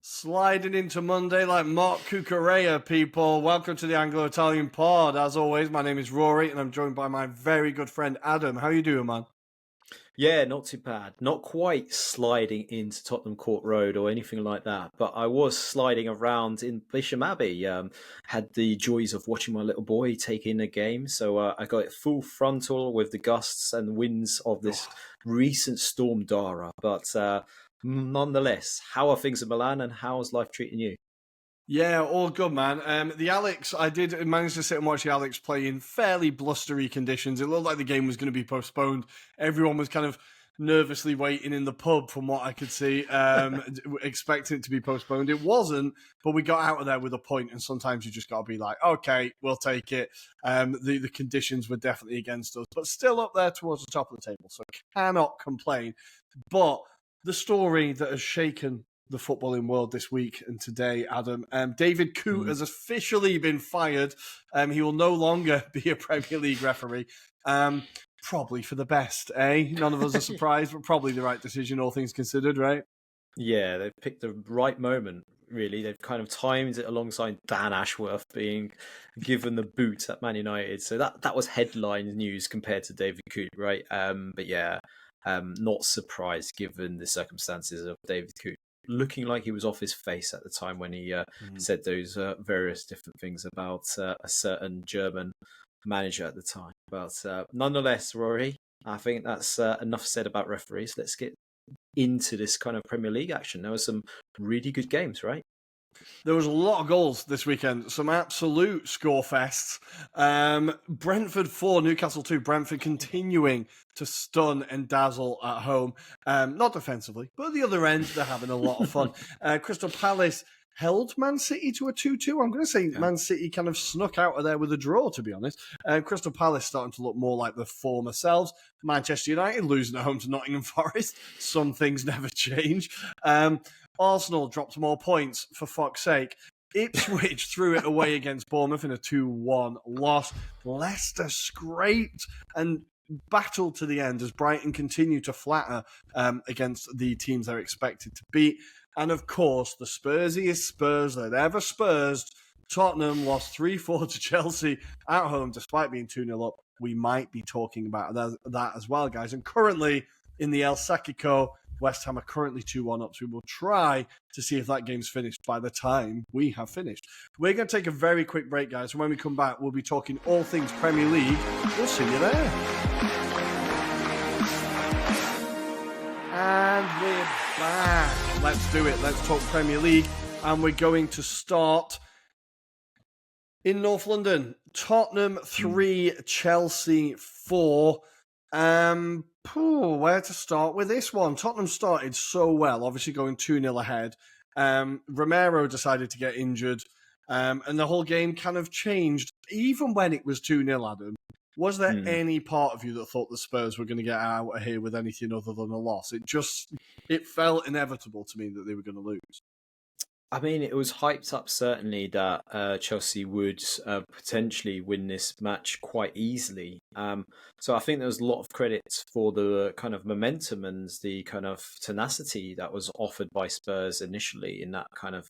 Sliding into Monday like Mark Cucurella, people. Welcome to the Anglo-Italian pod. As always, my name is Rory, and I'm joined by my very good friend Adam. How you doing, man? Yeah, not too bad. Not quite sliding into Tottenham Court Road or anything like that, but I was sliding around in Bisham Abbey. Had the joys of watching my little boy take in a game, so I got it full frontal with the gusts and winds of this recent storm Dara. But nonetheless, how are things in Milan and how's life treating you? Yeah, all good, man. The Alex, I did manage to sit and watch the Alex play in fairly blustery conditions. It looked like the game was going to be postponed. Everyone was kind of nervously waiting in the pub, from what I could see, expecting it to be postponed. It wasn't, but we got out of there with a point, and sometimes you just got to be like, okay, we'll take it. The conditions were definitely against us, but still up there towards the top of the table, so cannot complain. But the story that has shaken the footballing world this week and today, Adam. David Coote has officially been fired. He will no longer be a Premier League referee. Probably for the best, eh? None of us are surprised, but probably the right decision, all things considered, right? Yeah, they've picked the right moment, really. They've kind of timed it alongside Dan Ashworth being given the boot at Man United. So that was headline news compared to David Coote, right? But yeah, not surprised given the circumstances of David Coote looking like he was off his face at the time when he said those various different things about a certain German manager at the time. But nonetheless, Rory, I think that's enough said about referees. Let's get into this kind of Premier League action. There were some really good games, right? There was a lot of goals this weekend, some absolute score fests. Brentford 4, Newcastle 2. Brentford continuing to stun and dazzle at home. Not defensively, but at the other end, they're having a lot of fun. Crystal Palace held Man City to a 2-2. I'm going to say Man City kind of snuck out of there with a draw, to be honest. Crystal Palace starting to look more like the former selves. Manchester United losing at home to Nottingham Forest. Some things never change. Arsenal dropped more points, for fuck's sake. Ipswich threw it away against Bournemouth in a 2-1 loss. Leicester scraped and battled to the end as Brighton continued to flatter against the teams they're expected to beat. And of course, the Spursiest Spurs that ever Spurs. Tottenham lost 3-4 to Chelsea at home despite being 2-0 up. We might be talking about that as well, guys. And currently in the El Sacico, West Ham are currently 2-1 up, so we will try to see if that game's finished by the time we have finished. We're going to take a very quick break, guys. And when we come back, we'll be talking all things Premier League. We'll see you there. And we're back. Let's do it. Let's talk Premier League. And we're going to start in North London. Tottenham 3, Chelsea 4. Where to start with this one? Tottenham started so well, obviously going 2-0 ahead. Romero decided to get injured, and the whole game kind of changed. Even when it was 2-0, Adam, was there any part of you that thought the Spurs were going to get out of here with anything other than a loss? It felt inevitable to me that they were going to lose. I mean, it was hyped up certainly that Chelsea would potentially win this match quite easily. So I think there was a lot of credit for the kind of momentum and the kind of tenacity that was offered by Spurs initially in that kind of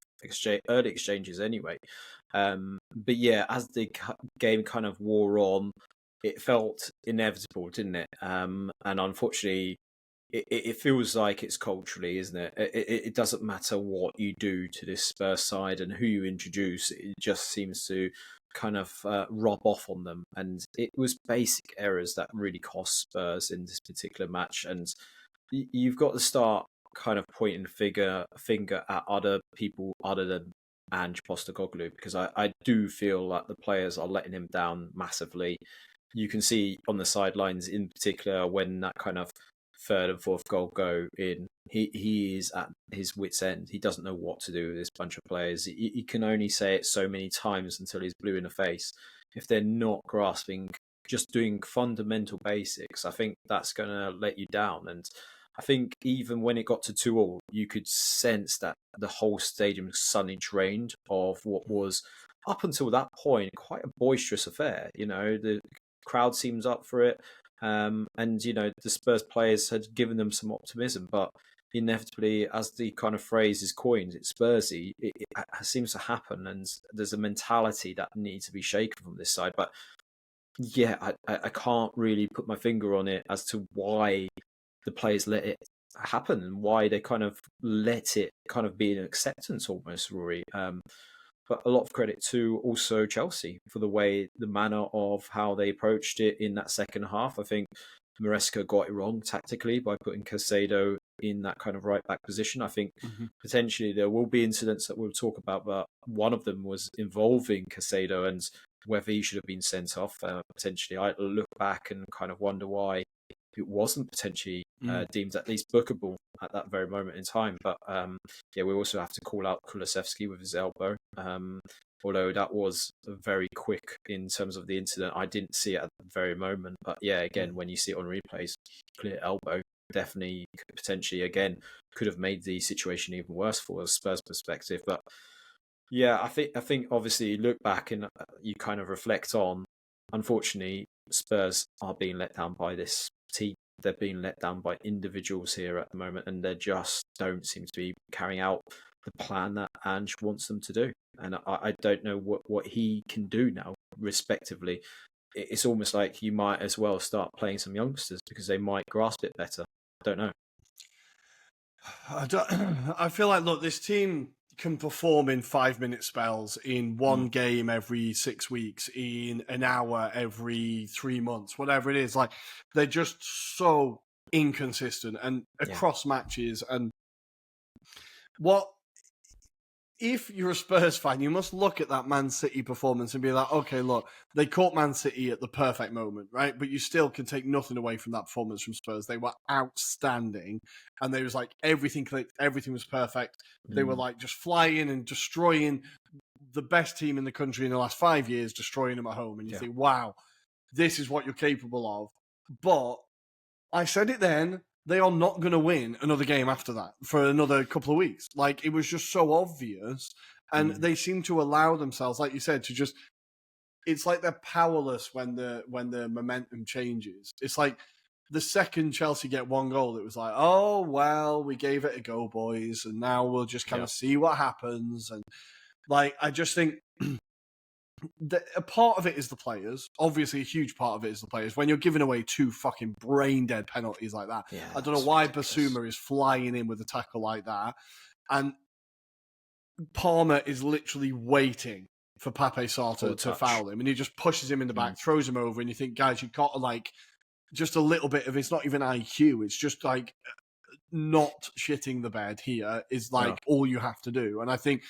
early exchanges anyway. But yeah, as the game kind of wore on, it felt inevitable, didn't it? And unfortunately, it feels like it's culturally, isn't it? It doesn't matter what you do to this Spurs side and who you introduce. It just seems to kind of rub off on them. And it was basic errors that really cost Spurs in this particular match. And you've got to start kind of pointing finger at other people other than Ange Postecoglou, because I do feel like the players are letting him down massively. You can see on the sidelines in particular when that kind of third and fourth goal go in, he is at his wit's end. He doesn't know what to do with this bunch of players. He can only say it so many times until he's blue in the face. If they're not grasping, just doing fundamental basics, I think that's going to let you down. And I think even when it got to 2-2, you could sense that the whole stadium suddenly drained of what was, up until that point, quite a boisterous affair. You know, the crowd seems up for it. And, you know, the Spurs players had given them some optimism, but inevitably, as the kind of phrase is coined, it's Spursy, it seems to happen, and there's a mentality that needs to be shaken from this side. But yeah, I can't really put my finger on it as to why the players let it happen and why they kind of let it kind of be an acceptance almost, Rory. But a lot of credit to also Chelsea for the manner of how they approached it in that second half. I think Maresca got it wrong tactically by putting Caicedo in that kind of right back position. I think potentially there will be incidents that we'll talk about, but one of them was involving Caicedo and whether he should have been sent off. Potentially, I look back and kind of wonder why it wasn't potentially deemed at least bookable at that very moment in time. But yeah, we also have to call out Kulusevski with his elbow. Although that was very quick in terms of the incident, I didn't see it at the very moment. But yeah, again, when you see it on replays, clear elbow definitely potentially again could have made the situation even worse for a Spurs perspective. But yeah, I think obviously you look back and you kind of reflect on. Unfortunately, Spurs are being let down by this team. They're being let down by individuals here at the moment, and they just don't seem to be carrying out the plan that Ange wants them to do. And I don't know what he can do now, respectively. It's almost like you might as well start playing some youngsters because they might grasp it better. I don't know. I feel like, look, this team can perform in 5-minute spells, in one game every 6 weeks, in an hour every 3 months, whatever it is. Like, they're just so inconsistent and across matches. And if you're a Spurs fan, you must look at that Man City performance and be like, okay, look, they caught Man City at the perfect moment, right? But you still can take nothing away from that performance from Spurs. They were outstanding. And they was like, everything clicked, everything was perfect. They were like just flying and destroying the best team in the country in the last 5 years, destroying them at home. And you think, wow, this is what you're capable of. But I said it then, they are not going to win another game after that for another couple of weeks. Like, it was just so obvious. And they seem to allow themselves, like you said, to just, it's like they're powerless when the momentum changes. It's like the second Chelsea get one goal, it was like, oh, well, we gave it a go, boys. And now we'll just kind of see what happens. And like, I just think a part of it is the players. Obviously, a huge part of it is the players. When you're giving away 2 fucking brain-dead penalties like that, I don't know why Basuma is flying in with a tackle like that. And Palmer is literally waiting for Pape Sarr to foul him. And he just pushes him in the back, throws him over. And you think, guys, you've got to, like, just a little bit of, it's not even IQ. It's just, like, not shitting the bed here is, like, all you have to do. And I think,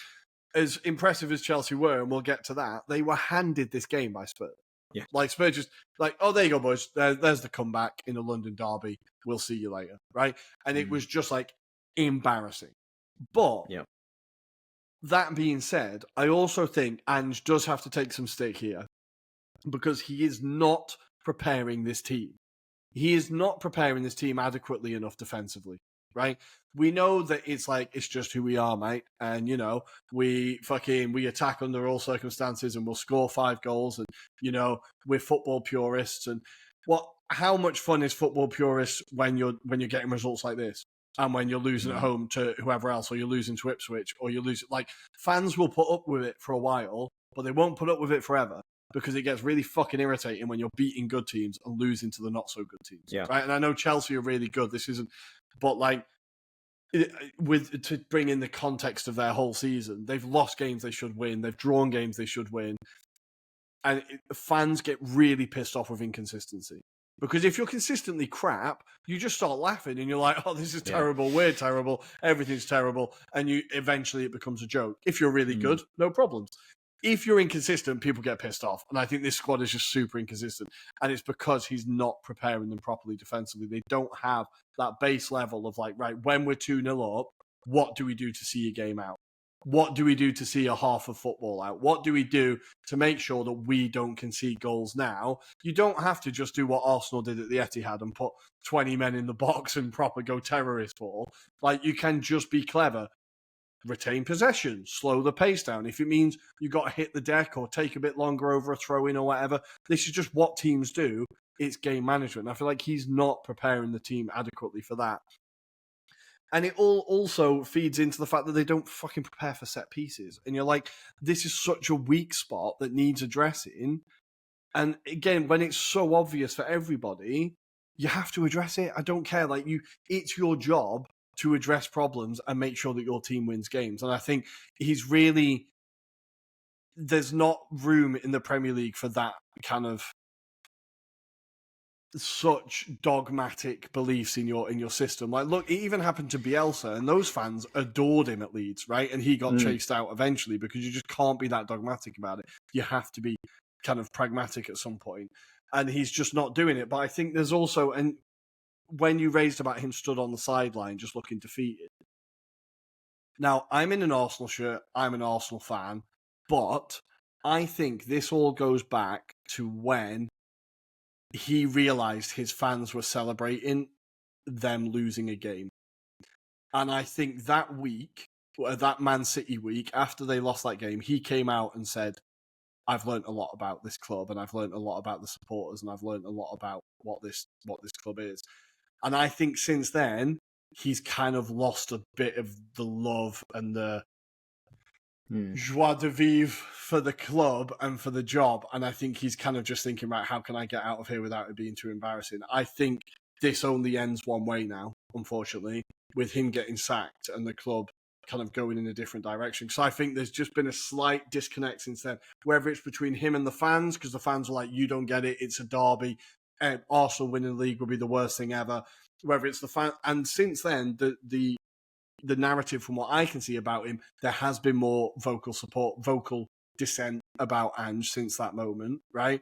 as impressive as Chelsea were, and we'll get to that, they were handed this game by Spurs. Yeah. Like, Spurs just, like, oh, there you go, boys. There's the comeback in the London derby. We'll see you later, right? And it was just, like, embarrassing. But that being said, I also think Ange does have to take some stick here because he is not preparing this team. He is not preparing this team adequately enough defensively, right? We know that it's like, it's just who we are, mate. And, you know, we attack under all circumstances and we'll score 5 goals. And, you know, we're football purists. And how much fun is football purists when you're getting results like this? And when you're losing at home to whoever else, or you're losing to Ipswich, or you're losing, like, fans will put up with it for a while, but they won't put up with it forever. Because it gets really fucking irritating when you're beating good teams and losing to the not so good teams. Yeah. Right. And I know Chelsea are really good. This isn't, but like, to bring in the context of their whole season, they've lost games they should win. They've drawn games they should win. And fans get really pissed off with inconsistency. Because if you're consistently crap, you just start laughing and you're like, oh, this is terrible. We're terrible. Everything's terrible. And eventually it becomes a joke. If you're really good, no problems. If you're inconsistent, people get pissed off. And I think this squad is just super inconsistent. And it's because he's not preparing them properly defensively. They don't have that base level of like, right, when we're 2-0 up, what do we do to see a game out? What do we do to see a half of football out? What do we do to make sure that we don't concede goals now? You don't have to just do what Arsenal did at the Etihad and put 20 men in the box and proper go terrorist ball. Like, you can just be clever. Retain possession, slow the pace down. If it means you got to hit the deck or take a bit longer over a throw-in or whatever, this is just what teams do. It's game management. I feel like he's not preparing the team adequately for that. And it all also feeds into the fact that they don't fucking prepare for set pieces. And you're like, this is such a weak spot that needs addressing. And again, when it's so obvious for everybody, you have to address it. I don't care. Like it's your job to address problems and make sure that your team wins games. And I think there's not room in the Premier League for that kind of such dogmatic beliefs in your system. Like, look, it even happened to Bielsa, and those fans adored him at Leeds, right? And he got chased out eventually because you just can't be that dogmatic about it. You have to be kind of pragmatic at some point, and he's just not doing it. But I think there's also, and when you raised about him stood on the sideline just looking defeated. Now, I'm in an Arsenal shirt. I'm an Arsenal fan, but I think this all goes back to when he realised his fans were celebrating them losing a game. And I think that week, that Man City week, after they lost that game, he came out and said, I've learned a lot about this club, and I've learned a lot about the supporters, and I've learned a lot about what this club is. And I think since then, he's kind of lost a bit of the love and the joie de vivre for the club and for the job. And I think he's kind of just thinking, right, how can I get out of here without it being too embarrassing? I think this only ends one way now, unfortunately, with him getting sacked and the club kind of going in a different direction. So I think there's just been a slight disconnect since then, whether it's between him and the fans, because the fans are like, you don't get it, it's a derby. Arsenal winning the league would be the worst thing ever. Whether it's the fan, and since then, the narrative from what I can see about him, there has been more vocal dissent about Ange since that moment, right?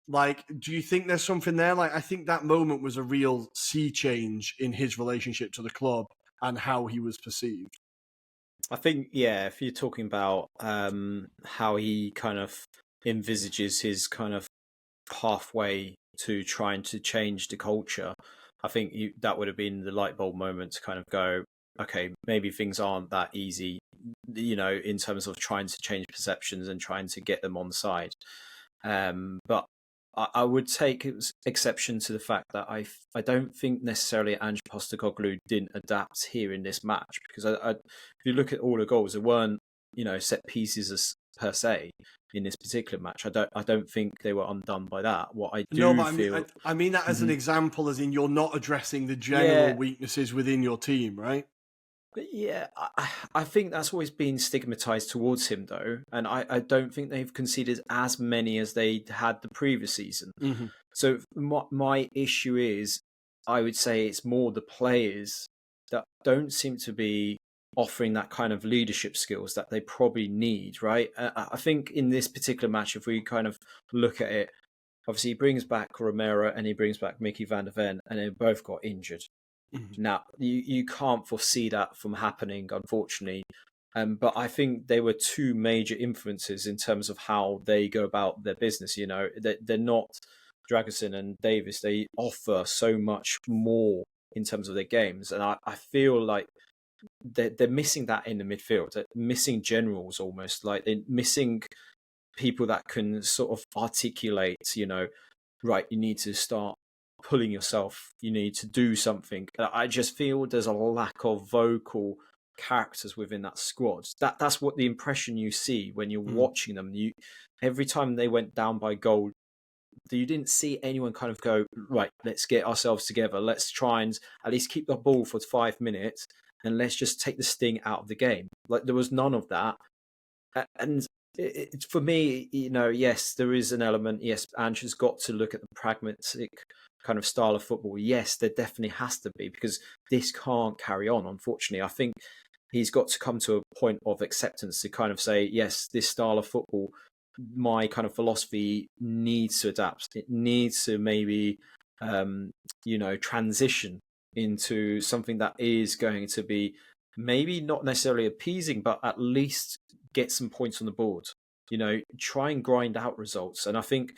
Like, do you think there's something there? Like, I think that moment was a real sea change in his relationship to the club and how he was perceived. I think, yeah, if you're talking about how he kind of envisages his kind of pathway to trying to change the culture, I think that would have been the light bulb moment to kind of go, okay, maybe things aren't that easy, in terms of trying to change perceptions and trying to get them on side. But I would take exception to the fact that I don't think necessarily Ange Postecoglou didn't adapt here in this match, because if you look at all the goals, there weren't set pieces per se in this particular match. I don't think they were undone by that. What I do feel, I mean that as an example, as in you're not addressing the general weaknesses within your team, right? Yeah, I think that's always been stigmatized towards him, though. And I don't think they've conceded as many as they had the previous season. Mm-hmm. So my issue is, I would say it's more the players that don't seem to be offering that kind of leadership skills that they probably need, right? I think in this particular match, if we kind of look at it, obviously he brings back Romero and he brings back Mickey van der Ven, and they both got injured. Mm-hmm. Now, you can't foresee that from happening, unfortunately. But I think they were two major influences in terms of how they go about their business. They're not Dragusin and Davis. They offer so much more in terms of their games. And I feel like they're missing that in the midfield. They're missing generals almost. Like they're missing people that can sort of articulate, right, you need to start pulling yourself, you need to do something. I just feel there's a lack of vocal characters within that squad. That's what the impression you see when you're watching them. Every time they went down by goal, you didn't see anyone kind of go, right, let's get ourselves together, let's try and at least keep the ball for 5 minutes and let's just take the sting out of the game. Like there was none of that. And for me, yes, there is an element. Yes, Ange has got to look at the pragmatic kind of style of football. Yes, there definitely has to be, because this can't carry on, unfortunately. I think he's got to come to a point of acceptance to kind of say, yes, this style of football, my kind of philosophy needs to adapt. It needs to maybe, transition into something that is going to be maybe not necessarily appeasing, but at least get some points on the board. Try and grind out results. And I think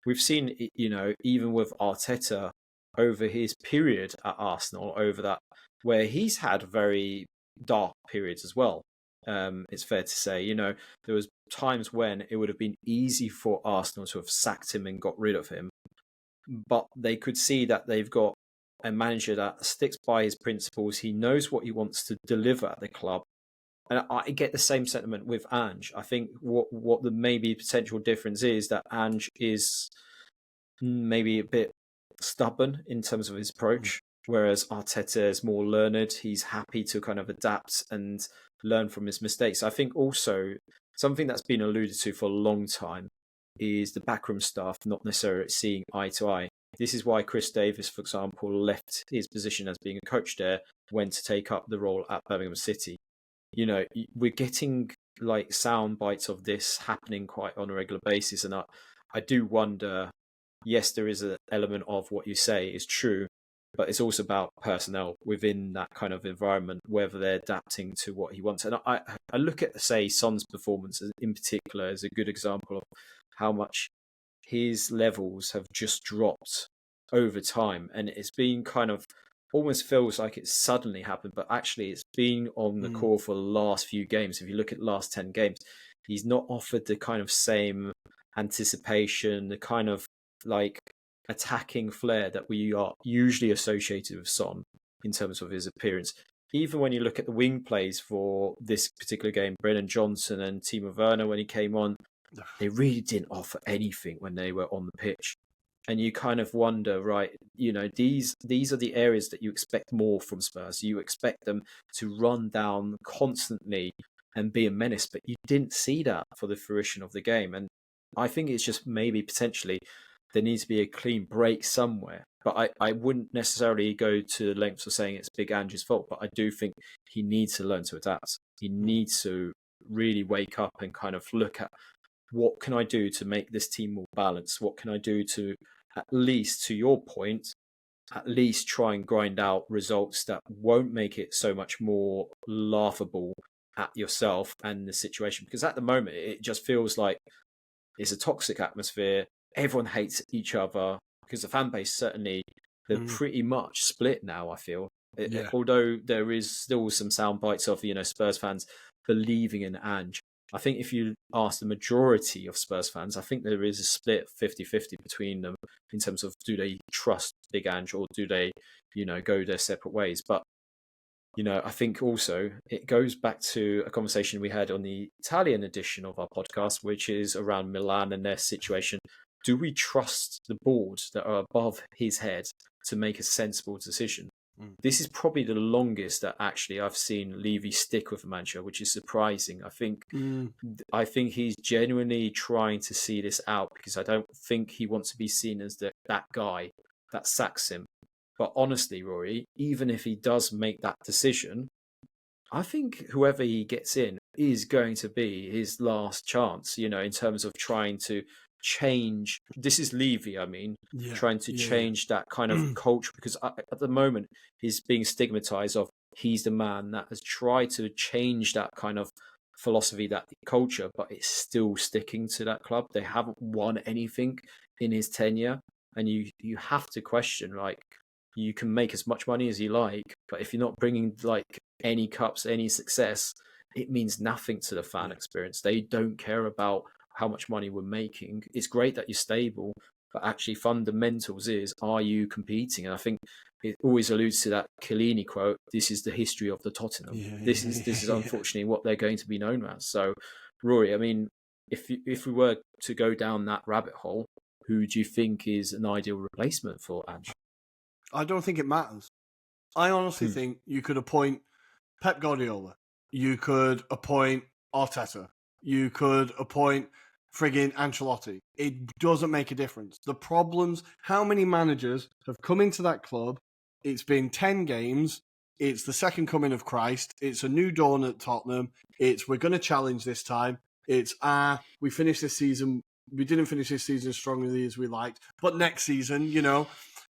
we've seen, even with Arteta over his period at Arsenal, over that, where he's had very dark periods as well. It's fair to say, there was times when it would have been easy for Arsenal to have sacked him and got rid of him, but they could see that they've got a manager that sticks by his principles. He knows what he wants to deliver at the club. And I get the same sentiment with Ange. I think what the maybe potential difference is that Ange is maybe a bit stubborn in terms of his approach, whereas Arteta is more learned. He's happy to kind of adapt and learn from his mistakes. I think also something that's been alluded to for a long time is the backroom staff not necessarily seeing eye to eye. This is why Chris Davis, for example, left his position as being a coach there, went to take up the role at Birmingham City. You know, we're getting like sound bites of this happening quite on a regular basis, and I do wonder. Yes, there is an element of what you say is true, but it's also about personnel within that kind of environment, whether they're adapting to what he wants. And I look at, say, Son's performance in particular as a good example of how much his levels have just dropped over time. And it's been kind of almost feels like it suddenly happened, but actually it's been on the core for the last few games. If you look at the last 10 games, he's not offered the kind of same anticipation, the kind of like attacking flair that we are usually associated with Son in terms of his appearance. Even when you look at the wing plays for this particular game, Brennan Johnson and Timo Werner, when he came on, they really didn't offer anything when they were on the pitch. And you kind of wonder, right, you know, these are the areas that you expect more from Spurs. You expect them to run down constantly and be a menace, but you didn't see that for the fruition of the game. And I think it's just maybe potentially there needs to be a clean break somewhere. But I wouldn't necessarily go to the lengths of saying it's Big Ange's fault, but I do think he needs to learn to adapt. He needs to really wake up and kind of look at what can I do to make this team more balanced? What can I do to, at least to your point, at least try and grind out results that won't make it so much more laughable at yourself and the situation? Because at the moment, it just feels like it's a toxic atmosphere. Everyone hates each other because the fan base certainly, they're pretty much split now, I feel. Although there is still some sound bites of, you know, Spurs fans believing in Ange. I think if you ask the majority of Spurs fans, I think there is a split 50-50 between them in terms of do they trust Big Ange or do they, you know, go their separate ways. But, you know, I think also it goes back to a conversation we had on the Italian edition of our podcast, which is around Milan and their situation. Do we trust the board that are above his head to make a sensible decision? This is probably the longest that actually I've seen Levy stick with a manager, which is surprising. I think he's genuinely trying to see this out because I don't think he wants to be seen as that guy that sacks him. But honestly, Rory, even if he does make that decision, I think whoever he gets in is going to be his last chance, you know, in terms of trying to change. This is Levy, I mean, trying to change that kind of culture, because at the moment he's being stigmatized of he's the man that has tried to change that kind of philosophy, that culture, but it's still sticking to that club. They haven't won anything in his tenure, and you have to question, like, you can make as much money as you like, but if you're not bringing like any cups, any success, it means nothing to the fan experience. They don't care about how much money we're making. It's great that you're stable, but actually fundamentals is, are you competing? And I think it always alludes to that Chiellini quote, this is the history of the Tottenham. This is unfortunately what they're going to be known as. So, Rory, I mean, if we were to go down that rabbit hole, who do you think is an ideal replacement for Ange? I don't think it matters. I honestly think you could appoint Pep Guardiola. You could appoint Arteta. You could appoint friggin' Ancelotti. It doesn't make a difference. The problems, how many managers have come into that club? It's been 10 games. It's the second coming of Christ. It's a new dawn at Tottenham. It's, we're going to challenge this time. It's, we finished this season. We didn't finish this season as strongly as we liked. But next season, you know,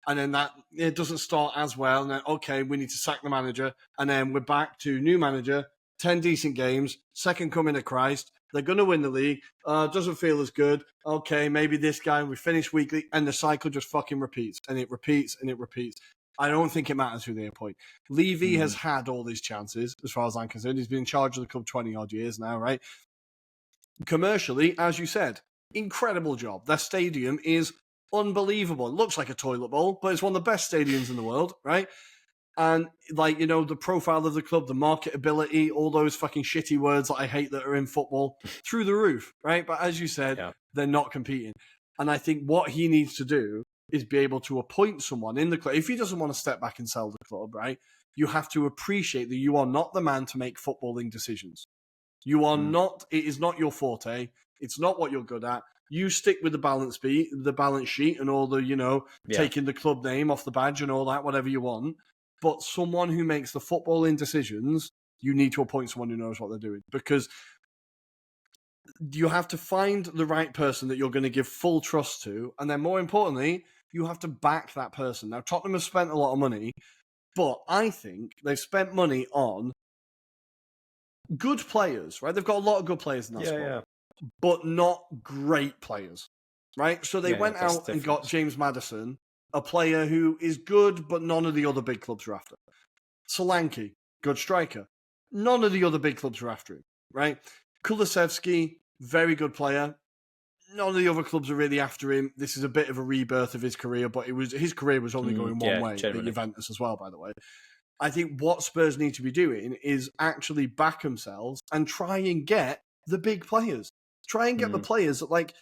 and then that, it doesn't start as well. And then, okay, we need to sack the manager. And then we're back to new manager, 10 decent games, second coming of Christ. They're going to win the league. Doesn't feel as good. Okay, maybe this guy, we finish weekly, and the cycle just fucking repeats, and it repeats, and it repeats. I don't think it matters who they appoint. Levy has had all these chances, as far as I'm concerned. He's been in charge of the club 20-odd years now, right? Commercially, as you said, incredible job. Their stadium is unbelievable. It looks like a toilet bowl, but it's one of the best stadiums in the world, right? And like, the profile of the club, the marketability, all those fucking shitty words that I hate that are in football, through the roof, right? But as you said, they're not competing. And I think what he needs to do is be able to appoint someone in the club. If he doesn't want to step back and sell the club, right? You have to appreciate that you are not the man to make footballing decisions. You are not, it is not your forte. It's not what you're good at. You stick with the balance sheet and all the, taking the club name off the badge and all that, whatever you want. But someone who makes the footballing decisions, you need to appoint someone who knows what they're doing, because you have to find the right person that you're going to give full trust to. And then more importantly, you have to back that person. Now, Tottenham have spent a lot of money, but I think they've spent money on good players, right? They've got a lot of good players in that squad, but not great players, right? So they went out and got James Maddison, a player who is good, but none of the other big clubs are after. Solanke, good striker. None of the other big clubs are after him, right? Kulusevski, very good player. None of the other clubs are really after him. This is a bit of a rebirth of his career, but his career was only going one way at Juventus as well, by the way. I think what Spurs need to be doing is actually back themselves and try and get the big players. Try and get the players that, like,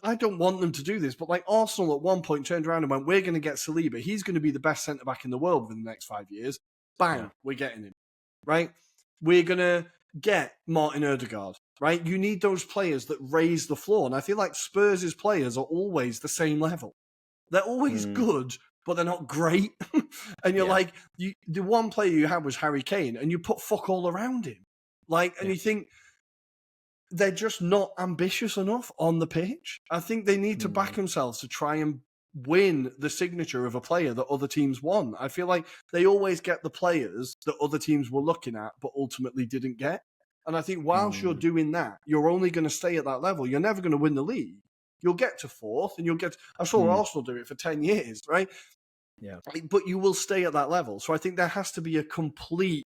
I don't want them to do this, but like Arsenal at one point turned around and went, we're going to get Saliba. He's going to be the best centre-back in the world within the next 5 years. Bang, we're getting him, right? We're going to get Martin Odegaard, right? You need those players that raise the floor. And I feel like Spurs' players are always the same level. They're always good, but they're not great. And you're like, the one player you had was Harry Kane, and you put fuck all around him. Like, and you think, they're just not ambitious enough on the pitch. I think they need to back themselves to try and win the signature of a player that other teams want. I feel like they always get the players that other teams were looking at, but ultimately didn't get. And I think whilst you're doing that, you're only going to stay at that level. You're never going to win the league. You'll get to fourth, and I saw Arsenal do it for 10 years, right? Yeah. But you will stay at that level. So I think there has to be a complete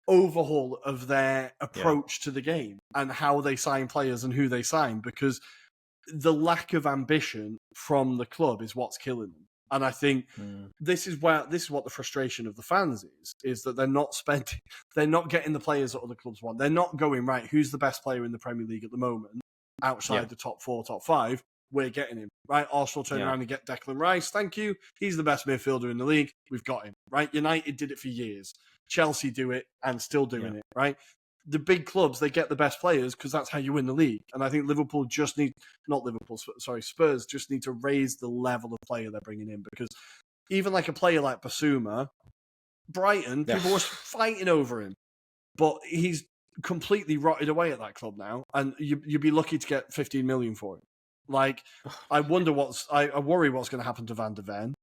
overhaul of their approach to the game and how they sign players and who they sign, because the lack of ambition from the club is what's killing them. And I think this is what the frustration of the fans is that they're not getting the players that other clubs want. They're not going, right, who's the best player in the Premier League at the moment outside the top 4, top 5? We're getting him, right? Arsenal turn around and get Declan Rice. Thank you. He's the best midfielder in the league. We've got him, right? United did it for years. Chelsea do it and still doing it, right? The big clubs, they get the best players because that's how you win the league. And I think Spurs just need to raise the level of player they're bringing in, because even like a player like Basuma, Brighton, people were fighting over him, but he's completely rotted away at that club now, and you'd be lucky to get 15 million for him. Like, I worry what's going to happen to Van der Ven.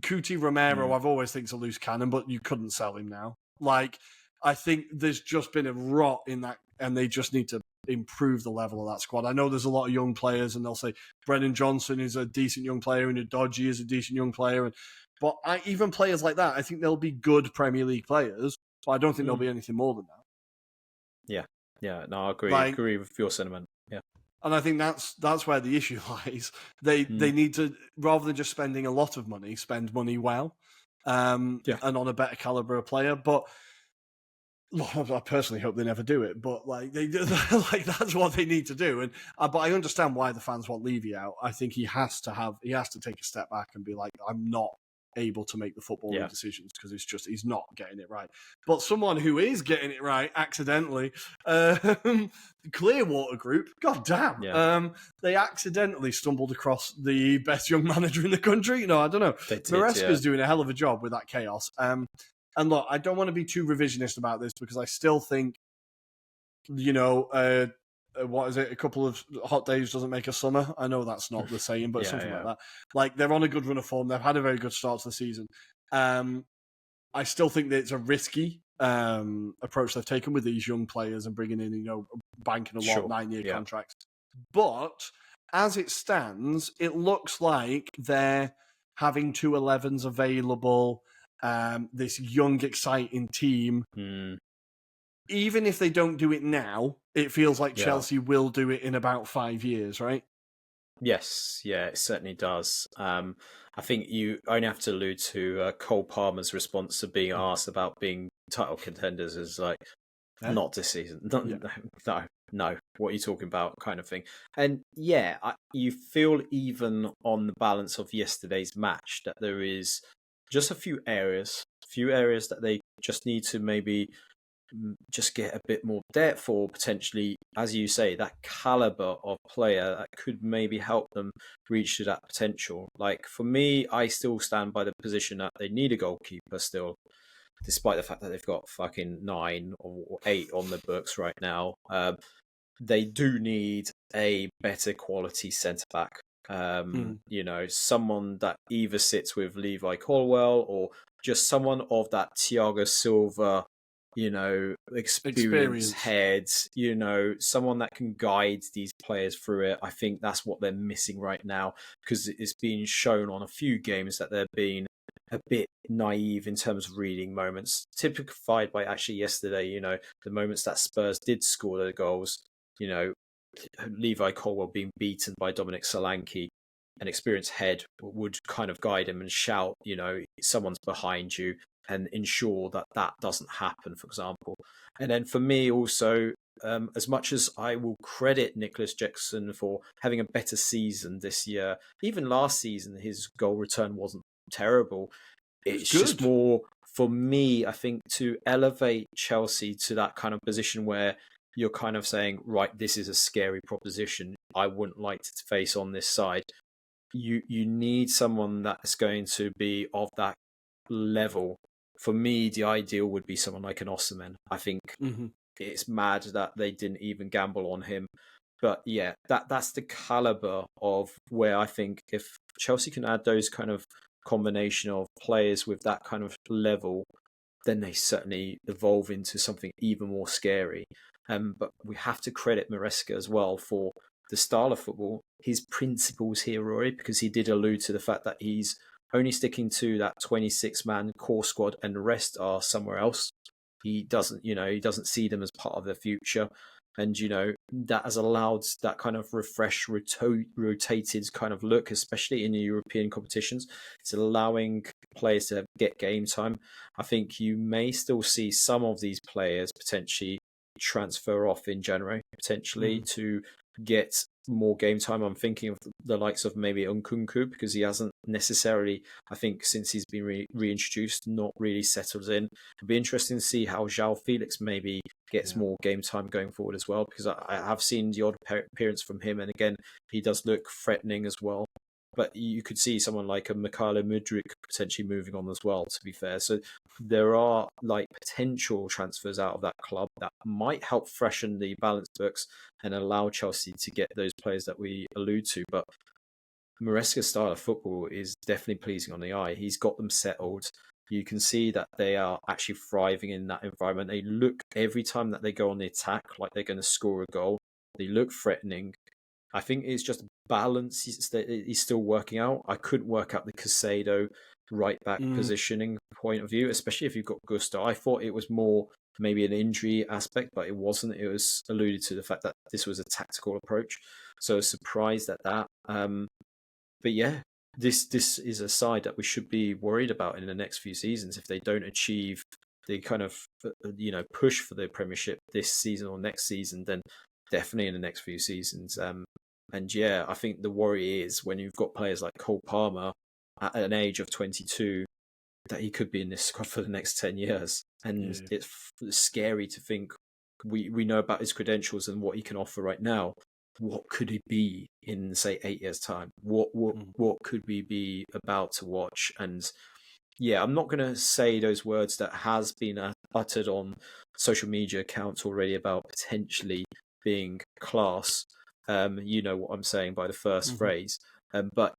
Cuti Romero, I've always think is a loose cannon, but you couldn't sell him now. Like, I think there's just been a rot in that, and they just need to improve the level of that squad. I know there's a lot of young players, and they'll say Brennan Johnson is a decent young player, and Udogie is a decent young player. But even players like that, I think they'll be good Premier League players, but I don't think there'll be anything more than that. Yeah. No, I agree. I agree with your sentiment. Yeah. And I think that's where the issue lies. They need to, rather than just spending a lot of money, spend money well, and on a better caliber of player. But I personally hope they never do it. But like that's what they need to do. And but I understand why the fans want Levy out. I think he has to take a step back and be like, I'm not able to make the footballing decisions because he's not getting it right. But someone who is getting it right accidentally, Clearwater Group, god damn, they accidentally stumbled across the best young manager in the country. No, I don't know. Maresca's doing a hell of a job with that chaos. And look, I don't want to be too revisionist about this, because I still think, what is it? A couple of hot days doesn't make a summer. I know that's not the saying, but something like that. Like, they're on a good run of form. They've had a very good start to the season. I still think that it's a risky approach they've taken with these young players and bringing in, banking a lot of 9-year contracts. But as it stands, it looks like they're having 2 11s available. This young, exciting team. Even if they don't do it now, it feels like Chelsea will do it in about 5 years, right? Yes, yeah, it certainly does. I think you only have to allude to Cole Palmer's response to being asked about being title contenders as like, Eh? not this season. No, Yeah. no. What are you talking about? Kind of thing. And yeah, you feel even on the balance of yesterday's match that there is just a few areas that they just need to maybe just get a bit more depth, or potentially, as you say, that caliber of player that could maybe help them reach to that potential. Like for me, I still stand by the position that they need a goalkeeper still, despite the fact that they've got fucking 9 or 8 on the books right now. They do need a better quality centre back. Mm. Someone that either sits with Levi Colwell or just someone of that Thiago Silva, experienced Experience. heads, someone that can guide these players through it. I think that's what they're missing right now, because it's been shown on a few games that they're being a bit naive in terms of reading moments, typified by actually yesterday, the moments that Spurs did score their goals, you know, Levi Colwell being beaten by Dominic Solanke, an experienced head would kind of guide him and shout, someone's behind you, and ensure that that doesn't happen, for example. And then for me also, as much as I will credit Nicholas Jackson for having a better season this year, even last season his goal return wasn't terrible. It was It's just good. more for me, I think, to elevate Chelsea to that kind of position where you're kind of saying, right, this is a scary proposition. I wouldn't like to face on this side. You need someone that's going to be of that level. For me, the ideal would be someone like an Osimhen. I think Hmm. it's mad that they didn't even gamble on him. But yeah, that's the caliber of where I think if Chelsea can add those kind of combination of players with that kind of level, then they certainly evolve into something even more scary. But we have to credit Maresca as well for the style of football, his principles here, Rory, because he did allude to the fact that he's only sticking to that 26-man core squad and the rest are somewhere else. He doesn't see them as part of the future. And, that has allowed that kind of refreshed, rotated kind of look, especially in the European competitions. It's allowing players to get game time. I think you may still see some of these players potentially transfer off in January, potentially Mm. to get more game time. I'm thinking of the likes of maybe Nkunku, because he hasn't necessarily, I think, since he's been reintroduced, not really settled in. It'll be interesting to see how João Felix maybe gets Yeah. more game time going forward as well, because I have seen the odd appearance from him, and again, he does look threatening as well. But you could see someone like a Mykhailo Mudryk potentially moving on as well, to be fair. So there are like potential transfers out of that club that might help freshen the balance books and allow Chelsea to get those players that we allude to. But Maresca's style of football is definitely pleasing on the eye. He's got them settled. You can see that they are actually thriving in that environment. They look, every time that they go on the attack, like they're going to score a goal. They look threatening. I think it's just balance he's still working out. I couldn't work out the Casado right back Mm. positioning point of view, especially if you've got Gusto. I thought it was more maybe an injury aspect, but it wasn't. It was alluded to the fact that this was a tactical approach. So I was surprised at that. But yeah, this is a side that we should be worried about in the next few seasons if they don't achieve the kind of push for the Premiership this season or next season. Then definitely in the next few seasons. And yeah, I think the worry is when you've got players like Cole Palmer at an age of 22, that he could be in this squad for the next 10 years. And Yeah. it's scary to think we know about his credentials and what he can offer right now. What could he be in, say, 8 years' time? Mm. What could we be about to watch? And yeah, I'm not going to say those words that has been uttered on social media accounts already about potentially being class. You know what I'm saying by the first Mhm. phrase. But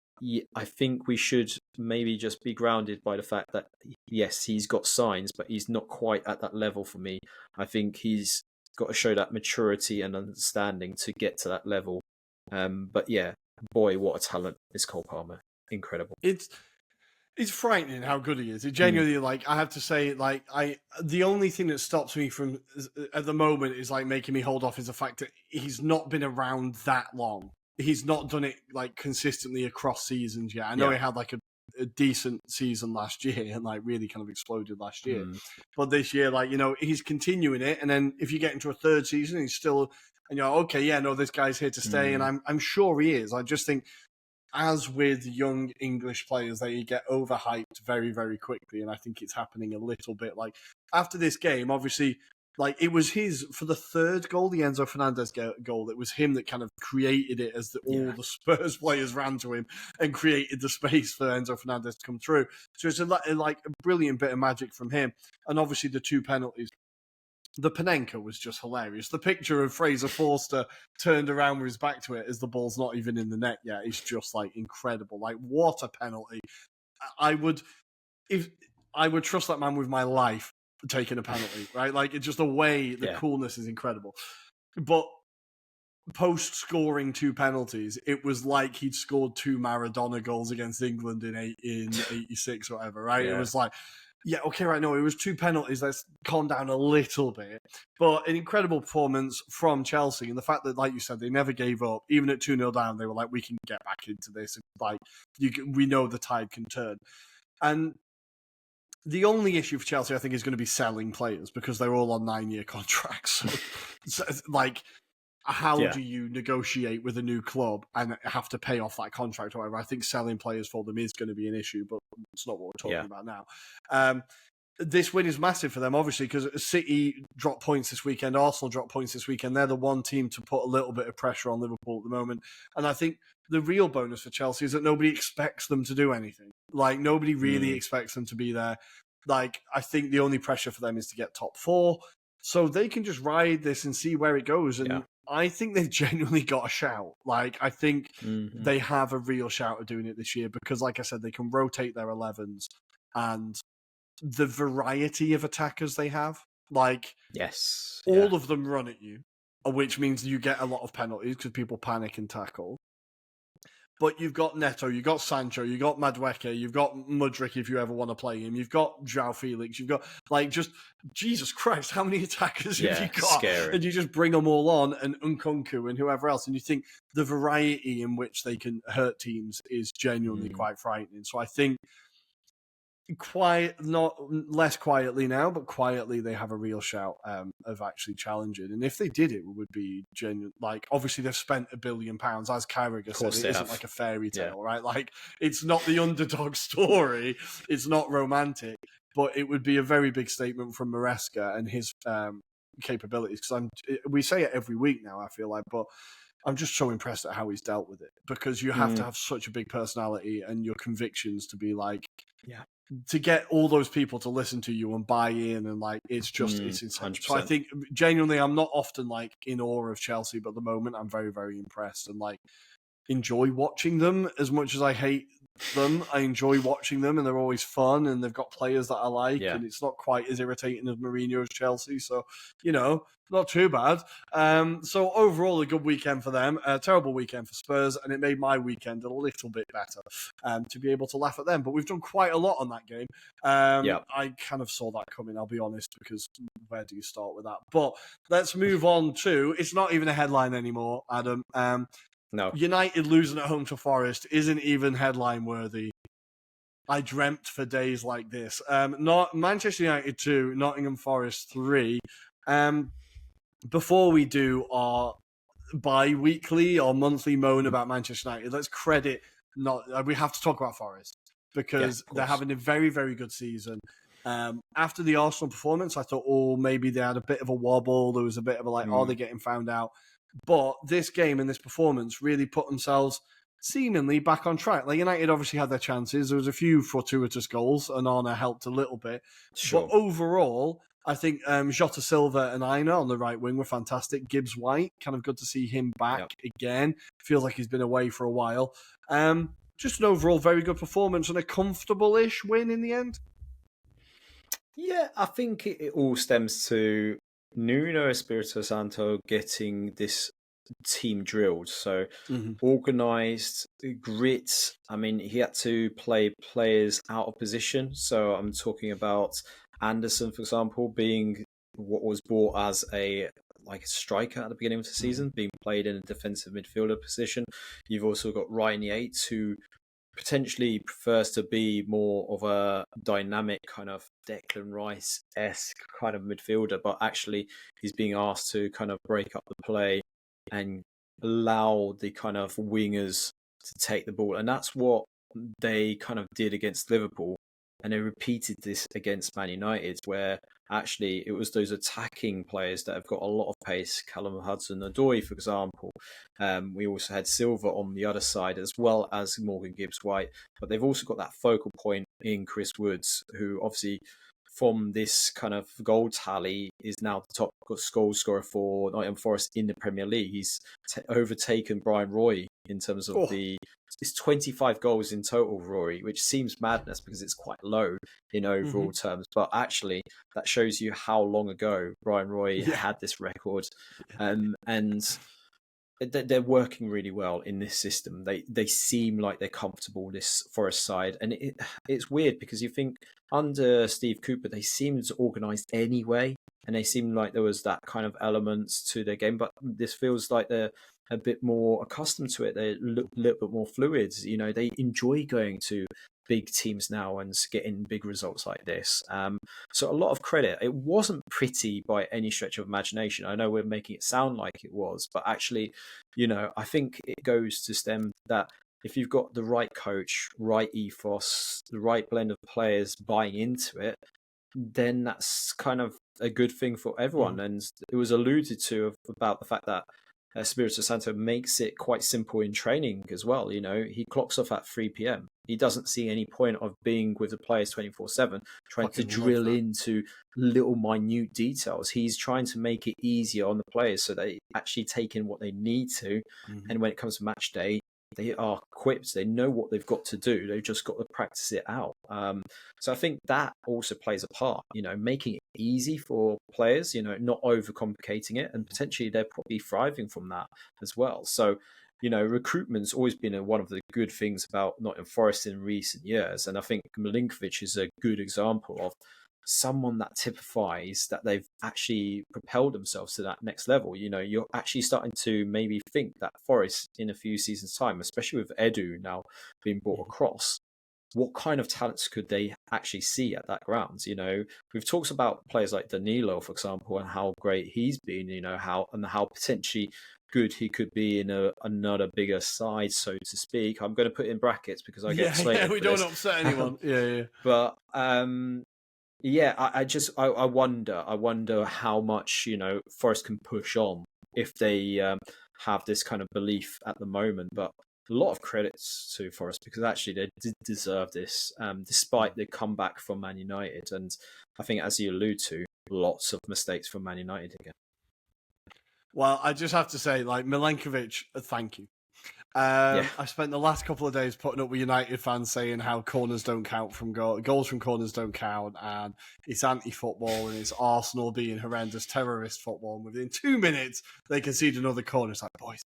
I think we should maybe just be grounded by the fact that, yes, he's got signs, but he's not quite at that level for me. I think he's got to show that maturity and understanding to get to that level. But yeah, boy, what a talent is Cole Palmer. Incredible. It's it's frightening how good he is. It Mm. genuinely, like, I have to say, like, the only thing that stops me from at the moment is like making me hold off is the fact that he's not been around that long. he's not done it like consistently across seasons yet. I know he had like a decent season last year and like really kind of exploded last year, but this year, like, you know, he's continuing it. And then if you get into a third season, he's still, and you're like, okay, yeah, no, this guy's here to stay, and I'm sure he is. I just think, as with young English players, they get overhyped very, very quickly, and I think it's happening a little bit. Like after this game, obviously, like it was his for the third goal, the Enzo Fernandez goal. It was him that kind of created it as all the Spurs players ran to him and created the space for Enzo Fernandez to come through. So it's like a brilliant bit of magic from him, and obviously the 2 penalties. The Panenka was just hilarious. The picture of Fraser Forster turned around with his back to it as the ball's not even in the net yet is just like incredible. Like, what a penalty. I would trust that man with my life taking a penalty, right? Like, it's just the way, the coolness is incredible. But post-scoring 2 penalties, it was like he'd scored 2 Maradona goals against England in 86 or whatever, right? It was like, yeah, okay, right, no, it was 2 penalties. Let's calm down a little bit. But an incredible performance from Chelsea. And the fact that, like you said, they never gave up. Even at 2-0 down, they were like, we can get back into this. Like, we know the tide can turn. And the only issue for Chelsea, I think, is going to be selling players because they're all on 9-year contracts. So, like, how do you negotiate with a new club and have to pay off that contract or whatever? I think selling players for them is going to be an issue, but it's not what we're talking about now. This win is massive for them, obviously, because City dropped points this weekend, Arsenal dropped points this weekend. They're the one team to put a little bit of pressure on Liverpool at the moment. And I think the real bonus for Chelsea is that nobody expects them to do anything. Like, nobody really expects them to be there. Like, I think the only pressure for them is to get top 4. So they can just ride this and see where it goes. And I think they've genuinely got a shout. Like, I think they have a real shout of doing it this year because, like I said, they can rotate their 11s and the variety of attackers they have. Like, all of them run at you, which means you get a lot of penalties because people panic and tackle. But you've got Neto, you've got Sancho, you've got Madueke, you've got Mudryk if you ever want to play him, you've got João Felix, you've got, like, just, Jesus Christ, how many attackers have you got? Scary. And you just bring them all on, and Nkunku and whoever else, and you think the variety in which they can hurt teams is genuinely quite frightening. So I think not less quietly now, but quietly they have a real shout of actually challenging. And if they did, it would be genuine. Like, obviously they've spent £1 billion, as Carragher said. It isn't like a fairy tale, right? Like, it's not the underdog story. It's not romantic, but it would be a very big statement from Maresca and his capabilities. Because we say it every week now, I feel like, but I'm just so impressed at how he's dealt with it, because you have to have such a big personality and your convictions to be like, to get all those people to listen to you and buy in, and like, it's just, it's insane. 100%. So I think genuinely, I'm not often like in awe of Chelsea, but at the moment I'm very, very impressed and like enjoy watching them as much as I hate them. I enjoy watching them, and they're always fun, and they've got players that I like, and it's not quite as irritating as Mourinho's Chelsea. So, you know, not too bad. So overall, a good weekend for them, a terrible weekend for Spurs, and it made my weekend a little bit better to be able to laugh at them. But we've done quite a lot on that game. I kind of saw that coming, I'll be honest, because where do you start with that? But let's move on to, it's not even a headline anymore, Adam. No. United losing at home to Forest isn't even headline worthy. I dreamt for days like this. Not Manchester United 2, Nottingham Forest 3. Before we do our bi-weekly or monthly moan about Manchester United, let's credit, we have to talk about Forest, because they're having a very, very good season. After the Arsenal performance, I thought, maybe they had a bit of a wobble. There was a bit of a like, are they getting found out? But this game and this performance really put themselves seemingly back on track. Like, United obviously had their chances. There was a few fortuitous goals, and Arna helped a little bit. Sure. But overall, I think Jota Silva and Aina on the right wing were fantastic. Gibbs White, kind of good to see him back again. Feels like he's been away for a while. Just an overall very good performance and a comfortable-ish win in the end. Yeah, I think it all stems to Nuno Espirito Santo getting this team drilled. So organised, grit. I mean, he had to play players out of position. So I'm talking about Anderson, for example, being what was bought as a like a striker at the beginning of the season, being played in a defensive midfielder position. You've also got Ryan Yates, who potentially prefers to be more of a dynamic kind of Declan Rice-esque kind of midfielder, but actually he's being asked to kind of break up the play and allow the kind of wingers to take the ball. And that's what they kind of did against Liverpool. And they repeated this against Man United, where actually it was those attacking players that have got a lot of pace. Callum Hudson-Odoi, for example. We also had Silva on the other side, as well as Morgan Gibbs-White. But they've also got that focal point in Chris Woods, who obviously from this kind of goal tally is now the top goal scorer for Nottingham Forest in the Premier League. He's overtaken Brian Roy in terms of it's 25 goals in total, Rory, which seems madness because it's quite low in overall terms. But actually, that shows you how long ago Brian Roy had this record. And they're working really well in this system. They seem like they're comfortable, this Forest side. And it's weird because you think under Steve Cooper, they seemed organised anyway. And they seemed like there was that kind of elements to their game. But this feels like they're a bit more accustomed to it. They look a little bit more fluid. You know, they enjoy going to big teams now and getting big results like this. So a lot of credit. It wasn't pretty by any stretch of imagination. I know we're making it sound like it was, but actually, you know, I think it goes to stem that if you've got the right coach, right ethos, the right blend of players buying into it, then that's kind of a good thing for everyone. And it was alluded to about the fact that Espirito Santo makes it quite simple in training as well. You know, he clocks off at 3 p.m. He doesn't see any point of being with the players 24/7, trying to drill into little minute details. He's trying to make it easier on the players so they actually take in what they need to. And when it comes to match day, they are equipped. They know what they've got to do. They've just got to practice it out. So I think that also plays a part, you know, making it easy for players, you know, not overcomplicating it. And potentially they're probably thriving from that as well. So, you know, recruitment's always been one of the good things about Nottingham Forest in recent years. And I think Milinkovic is a good example of someone that typifies that they've actually propelled themselves to that next level. You know, you're actually starting to maybe think that Forest in a few seasons' time, especially with Edu now being brought across, what kind of talents could they actually see at that grounds? You know, we've talked about players like Danilo, for example, and how great he's been, you know, how potentially good he could be in another bigger side, so to speak. I'm going to put in brackets because I get slated. We don't upset anyone. But I wonder how much, you know, Forest can push on if they have this kind of belief at the moment. But a lot of credits to Forest because actually they did deserve this, despite the comeback from Man United. And I think, as you allude to, lots of mistakes from Man United again. Well, I just have to say, like, Milinkovic, thank you. I spent the last couple of days putting up with United fans saying how corners don't count from goals from corners don't count, and it's anti-football and it's Arsenal being horrendous terrorist football. And within 2 minutes, they concede another corner. It's like, boys,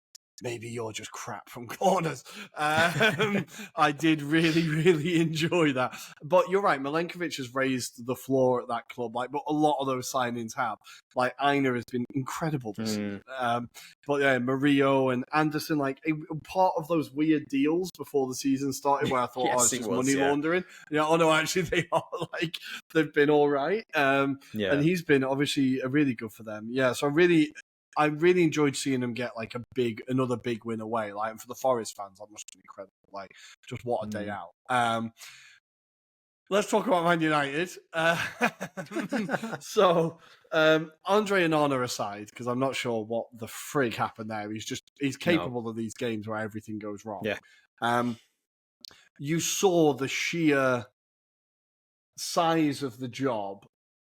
maybe you're just crap from corners. I did really, really enjoy that. But you're right, Milinkovic has raised the floor at that club, like, but a lot of those signings have. Like, Aina has been incredible this season. But yeah, Murillo and Anderson, like, part of those weird deals before the season started where I thought, it's just money laundering. Yeah, oh no, actually they are, like, they've been all right. And he's been obviously really good for them. Yeah, so I really enjoyed seeing them get like another big win away. Like, for the Forest fans, that must be incredible. Like, just what a day out. Let's talk about Man United. So, Andre Onana aside, because I'm not sure what the frig happened there. He's capable of these games where everything goes wrong. Yeah. You saw the sheer size of the job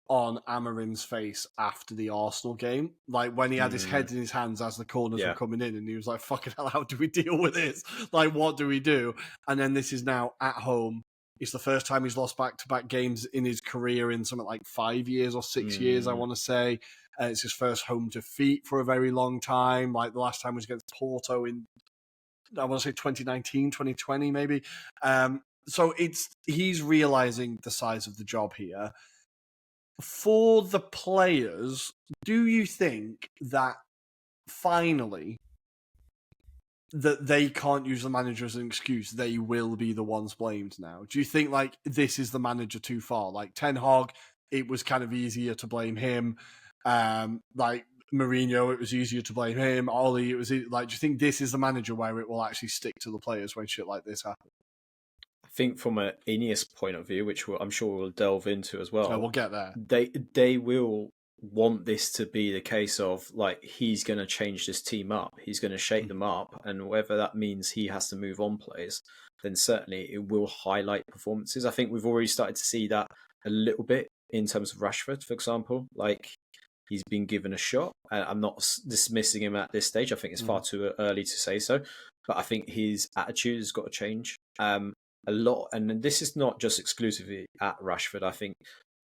on Amorim's face after the Arsenal game, like when he had his head in his hands as the corners were coming in, and he was like, fucking hell, how do we deal with this? Like, what do we do? And then this is now at home. It's the first time he's lost back-to-back games in his career in something like 5 years or 6 years, I want to say. It's his first home defeat for a very long time. Like, the last time was against Porto in, I want to say 2019, 2020 maybe. So he's realizing the size of the job here. for the players, do you think that finally that they can't use the manager as an excuse? They will be the ones blamed now. Do you think like this is the manager too far? Like Ten Hag, it was kind of easier to blame him. Like Mourinho, it was easier to blame him. Ollie, it was like. Do you think this is the manager where it will actually stick to the players when shit like this happens? I think from an Ineos point of view, which I'm sure we'll delve into as well, We'll get there. They will want this to be the case of like he's going to change this team up, he's going to shake them up, and whether that means he has to move on players, then certainly it will highlight performances. I think we've already started to see that a little bit in terms of Rashford, for example. Like he's been given a shot, and I'm not dismissing him at this stage. I think it's far too early to say so, but I think his attitude has got to change. A lot, and this is not just exclusively at Rashford. I think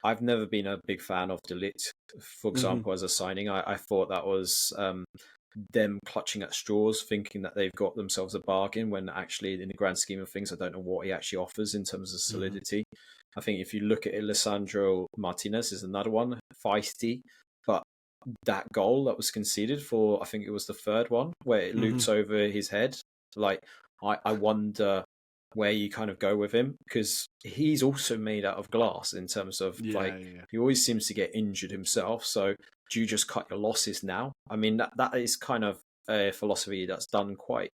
I've never been a big fan of De Ligt, for example, as a signing. I thought that was them clutching at straws, thinking that they've got themselves a bargain, when actually, in the grand scheme of things, I don't know what he actually offers in terms of solidity. I think if you look at it, Lisandro Martinez is another one, feisty, but that goal that was conceded for, I think it was the third one, where it loops over his head. Like, I wonder where you kind of go with him, because he's also made out of glass in terms of he always seems to get injured himself. So do you just cut your losses now? I mean, that is kind of a philosophy that's done quite,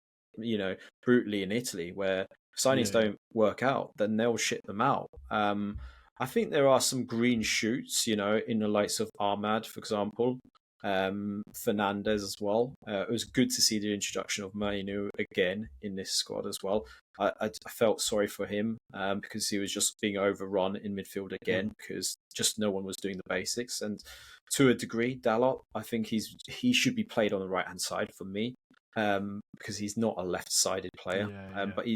brutally in Italy, where signings don't work out, then they'll ship them out. I think there are some green shoots, in the likes of Ahmad, for example, Fernandez as well. It was good to see the introduction of Mainu again in this squad as well. I felt sorry for him because he was just being overrun in midfield again, because just no one was doing the basics. And to a degree, Dalot, I think he should be played on the right hand side for me, because he's not a left sided player. But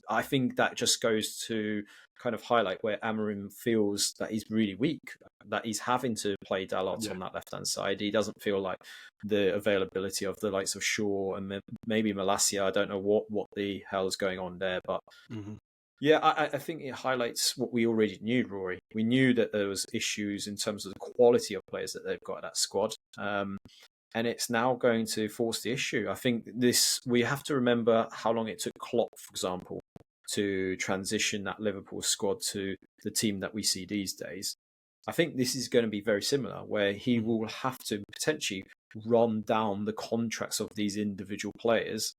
I think that just goes to kind of highlight where Amorim feels that he's really weak, that he's having to play Dalot on that left-hand side. He doesn't feel like the availability of the likes of Shaw and maybe Malacia. I don't know what the hell is going on there, but I think it highlights what we already knew, Rory. We knew that there was issues in terms of the quality of players that they've got at that squad. And it's now going to force the issue. I think we have to remember how long it took Klopp, for example, to transition that Liverpool squad to the team that we see these days. I think this is going to be very similar, where he will have to potentially run down the contracts of these individual players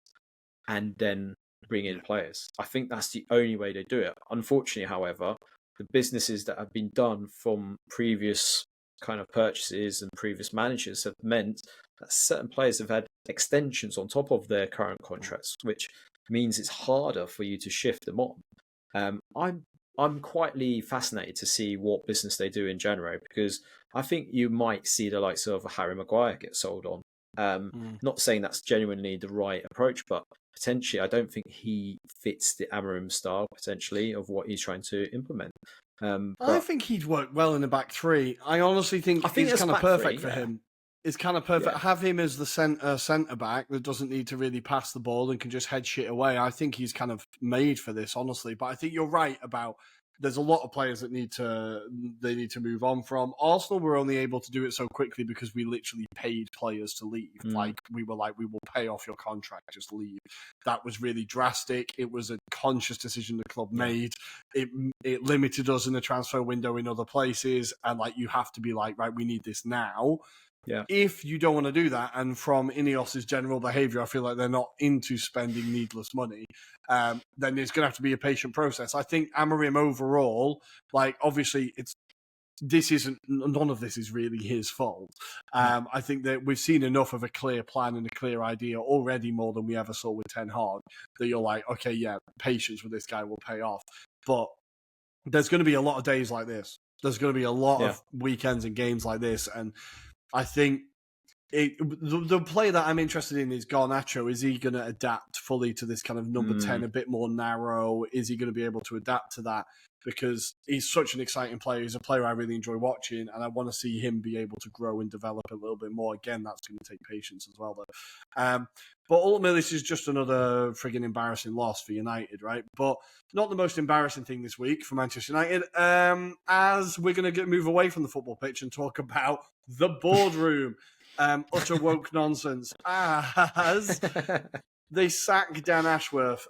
and then bring in players. I think that's the only way to do it. Unfortunately, however, the businesses that have been done from previous kind of purchases and previous managers have meant that certain players have had extensions on top of their current contracts, which means it's harder for you to shift them on. I'm quietly fascinated to see what business they do in January, because I think you might see the likes of Harry Maguire get sold on. Not saying that's genuinely the right approach, but potentially I don't think he fits the Amorim style potentially of what he's trying to implement. I think he'd work well in the back three. I honestly think it's kind of perfect for him. It's kind of perfect. Have him as the centre back that doesn't need to really pass the ball and can just head shit away. I think he's kind of made for this, honestly. But I think you're right about there's a lot of players that need to move on from. Arsenal were only able to do it so quickly because we literally paid players to leave. We will pay off your contract, just leave. That was really drastic. It was a conscious decision the club made. It limited us in the transfer window in other places, and you have to be right, we need this now. Yeah. If you don't want to do that, and from Ineos's general behaviour, I feel like they're not into spending needless money, then it's going to have to be a patient process. I think Amorim overall, obviously, none of this is really his fault. I think that we've seen enough of a clear plan and a clear idea already, more than we ever saw with Ten Hag, that you're like, okay, yeah, patience with this guy will pay off. But there's going to be a lot of days like this. There's going to be a lot of weekends and games like this, and I think the player that I'm interested in is Garnacho. Is he going to adapt fully to this kind of number 10, a bit more narrow? Is he going to be able to adapt to that? Because he's such an exciting player. He's a player I really enjoy watching, and I want to see him be able to grow and develop a little bit more. Again, that's going to take patience as well, though. But ultimately, this is just another frigging embarrassing loss for United, right? But not the most embarrassing thing this week for Manchester United, as we're going to move away from the football pitch and talk about the boardroom. Utter woke nonsense. As they sacked Dan Ashworth.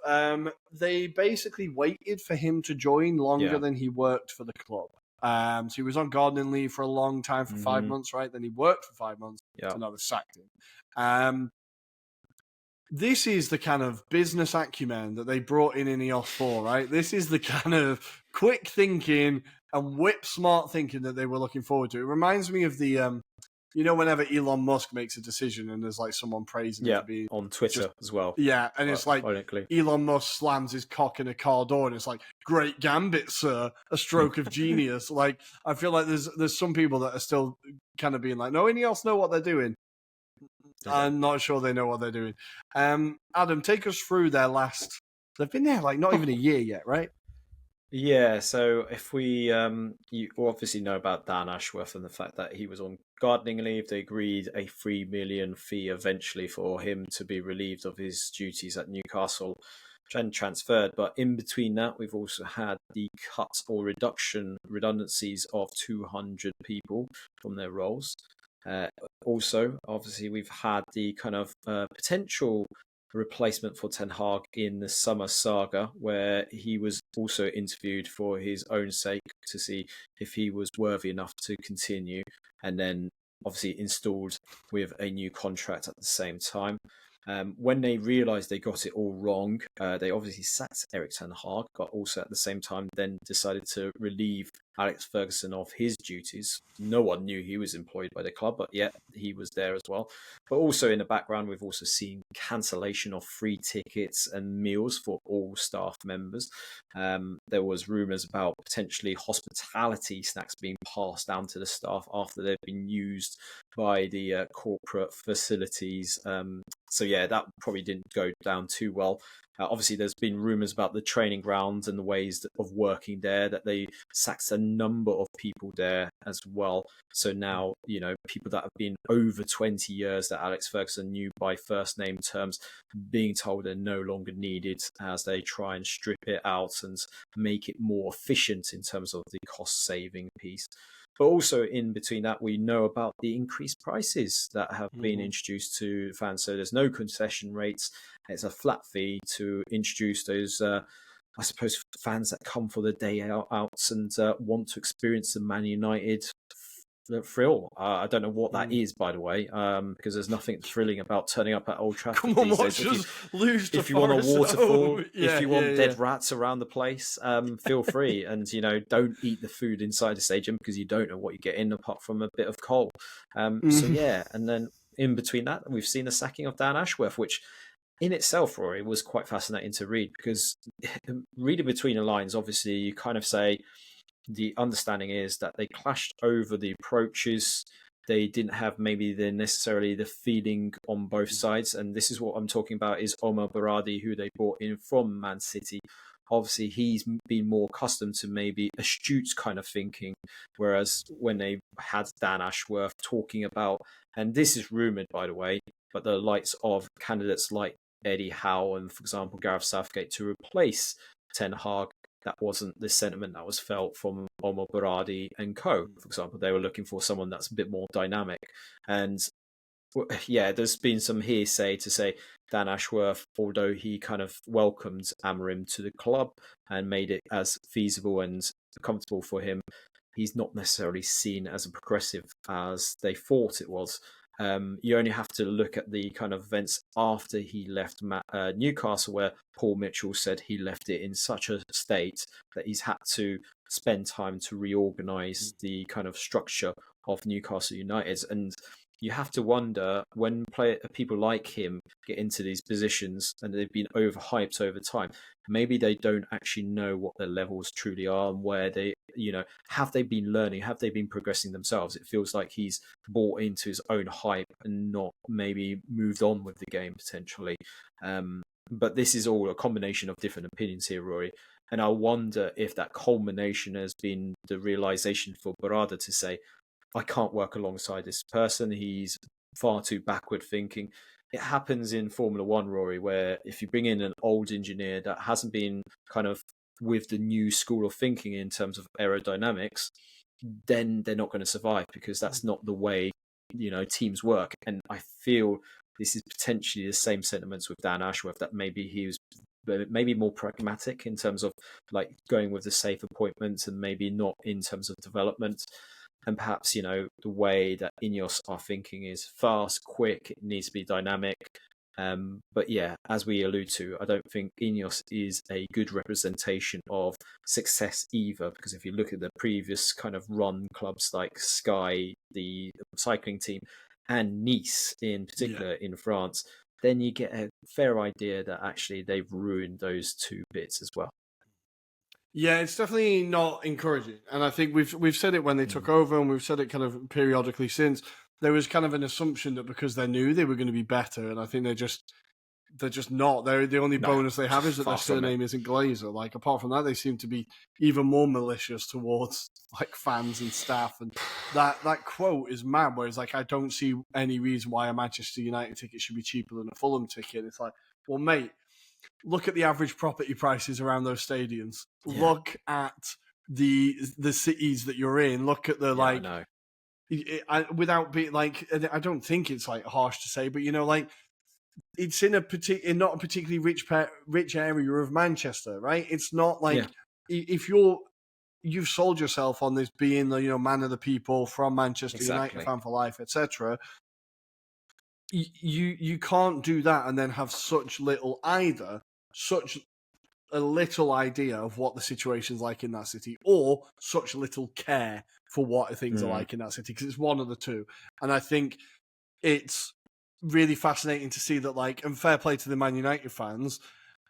They basically waited for him to join longer than he worked for the club. So he was on gardening leave for a long time, for 5 months, right? Then he worked for 5 months, and now they sacked him. This is the kind of business acumen that they brought in EOS for, right? This is the kind of quick thinking and whip smart thinking that they were looking forward to. It reminds me of the, whenever Elon Musk makes a decision and there's like someone praising him for being on Twitter as well. Yeah, and it's like ironically. Elon Musk slams his cock in a car door and it's like, great gambit, sir, a stroke of genius. Like, I feel like there's some people that are still kind of being like, no, EOS know what they're doing. Okay. I'm not sure they know what they're doing. Adam, take us through their last... They've been there like not even a year yet, right? Yeah, so if we, you obviously know about Dan Ashworth and the fact that he was on gardening leave. They agreed a $3 million fee eventually for him to be relieved of his duties at Newcastle and transferred. But in between that, we've also had the cut or redundancies of 200 people from their roles. Also, obviously, we've had the kind of potential replacement for Ten Hag in the summer saga, where he was also interviewed for his own sake to see if he was worthy enough to continue, and then obviously installed with a new contract at the same time. When they realised they got it all wrong, they obviously sacked Erik Ten Hag, but also at the same time then decided to relieve Alex Ferguson of his duties. No one knew he was employed by the club, but yet he was there as well. But also in the background, we've also seen cancellation of free tickets and meals for all staff members. There was rumours about potentially hospitality snacks being passed down to the staff after they've been used by the corporate facilities. So yeah, that probably didn't go down too well. Obviously, there's been rumours about the training grounds and the ways of working there, that they sacked a number of people there as well. So now, people that have been over 20 years that Alex Ferguson knew by first name terms, being told they're no longer needed as they try and strip it out and make it more efficient in terms of the cost saving piece. But also in between that, we know about the increased prices that have been introduced to fans. So there's no concession rates. It's a flat fee to introduce those, I suppose, fans that come for the day outs and want to experience the Man United thrill. I don't know what that is, by the way, because there's nothing thrilling about turning up at Old Trafford. Come on, watch us lose to If you want a waterfall, yeah, if you want dead rats around the place, feel free. And, don't eat the food inside the stadium because you don't know what you get in apart from a bit of coal. So, yeah, and then in between that, we've seen the sacking of Dan Ashworth, which in itself, Rory, was quite fascinating to read because reading between the lines, obviously, you kind of say, the understanding is that they clashed over the approaches. They didn't have maybe necessarily the feeling on both sides. And this is what I'm talking about is Omar Berardi, who they brought in from Man City. Obviously, he's been more accustomed to maybe astute kind of thinking. Whereas when they had Dan Ashworth talking about, and this is rumoured, by the way, but the likes of candidates like Eddie Howe and, for example, Gareth Southgate to replace Ten Hag, that wasn't the sentiment that was felt from Omar Berardi and co. For example, they were looking for someone that's a bit more dynamic. And yeah, there's been some hearsay to say Dan Ashworth, although he kind of welcomed Amorim to the club and made it as feasible and comfortable for him, he's not necessarily seen as a progressive as they thought it was. You only have to look at the kind of events after he left Newcastle, where Paul Mitchell said he left it in such a state that he's had to spend time to reorganise the kind of structure of Newcastle United. And you have to wonder, when people like him get into these positions and they've been overhyped over time, maybe they don't actually know what their levels truly are and where they, have they been learning? Have they been progressing themselves? It feels like he's bought into his own hype and not maybe moved on with the game potentially. But this is all a combination of different opinions here, Rory. And I wonder if that culmination has been the realization for Barada to say, I can't work alongside this person. He's far too backward thinking. it happens in Formula One, Rory, where if you bring in an old engineer that hasn't been kind of with the new school of thinking in terms of aerodynamics, then they're not going to survive, because that's not the way, teams work. And I feel this is potentially the same sentiments with Dan Ashworth, that maybe he was maybe more pragmatic in terms of like going with the safe appointments, and maybe not in terms of development. And perhaps, the way that Ineos are thinking is fast, quick, it needs to be dynamic. But yeah, as we allude to, I don't think Ineos is a good representation of success either, because if you look at the previous kind of run clubs like Sky, the cycling team, and Nice in particular in France, then you get a fair idea that actually they've ruined those two bits as well. Yeah, it's definitely not encouraging, and I think we've said it when they took over, and we've said it kind of periodically since. There was kind of an assumption that because they knew they were going to be better, and I think they're just not. They're the only bonus they have is that their surname isn't Glazer. Like, apart from that, they seem to be even more malicious towards like fans and staff, and that quote is mad. Where it's like, I don't see any reason why a Manchester United ticket should be cheaper than a Fulham ticket. It's like, well, mate, look at the average property prices around those stadiums. Yeah. Look at the cities that you're in. Look at the without being like, I don't think it's like harsh to say, but like it's in not a particularly rich area of Manchester, right? It's not like if you've sold yourself on this being the man of the people from Manchester United, fan for life, etc. You can't do that and then have such a little idea of what the situation's like in that city, or such little care for what things are like in that city, because it's one of the two. And I think it's really fascinating to see that, like, and fair play to the Man United fans,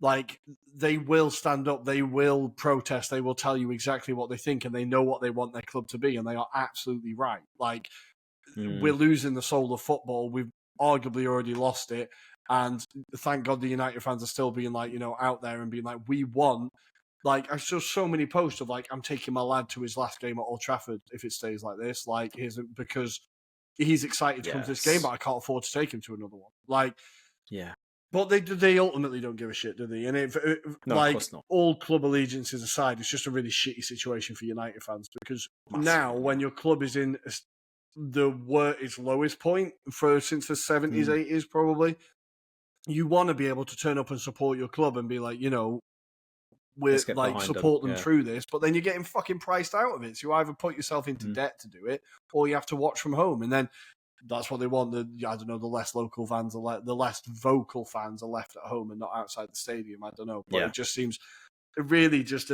like, they will stand up, they will protest, they will tell you exactly what they think, and they know what they want their club to be, and they are absolutely right. Like, we're losing the soul of football. We've arguably already lost it. And thank God the United fans are still being like, out there and being like, we want, like, I saw so many posts of like, I'm taking my lad to his last game at Old Trafford if it stays like this. Like, because he's excited to come to this game, but I can't afford to take him to another one. Like, but they ultimately don't give a shit, do they? And no, like, of course not. All club allegiances aside, it's just a really shitty situation for United fans, because now when your club is in its lowest point since the 70s, 80s probably, you want to be able to turn up and support your club and be like, we're like, support them through this, but then you're getting fucking priced out of it. So you either put yourself into debt to do it, or you have to watch from home. And then that's what they want. The less local fans, the less vocal fans are left at home and not outside the stadium. I don't know. But it just seems really just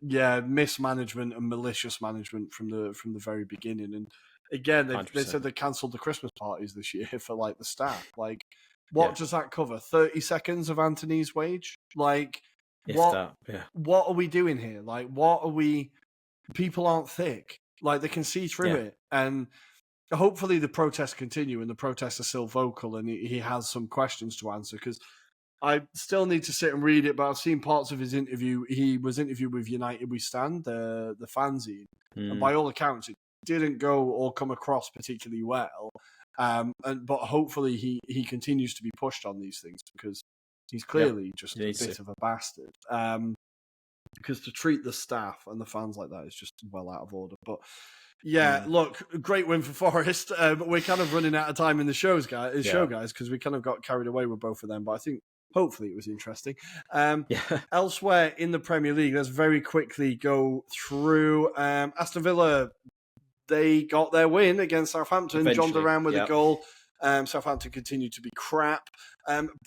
mismanagement and malicious management from the very beginning. And again, they said they cancelled the Christmas parties this year for like the staff. Like, what does that cover? 30 seconds of Anthony's wage? Like, what are we doing here? Like, what are we... People aren't thick. Like, they can see through it. And hopefully the protests continue and the protests are still vocal and he has some questions to answer, because I still need to sit and read it, but I've seen parts of his interview. He was interviewed with United We Stand, the fanzine. And by all accounts, it didn't go or come across particularly well. But hopefully he continues to be pushed on these things, because he's clearly just a bit of a bastard. Because to treat the staff and the fans like that is just well out of order. But look, great win for Forest. But we're kind of running out of time in the show, guys, because we kind of got carried away with both of them. But I think hopefully it was interesting. Elsewhere in the Premier League, let's very quickly go through Aston Villa. They got their win against Southampton. Eventually, John Duran with a goal. Southampton continued to be crap.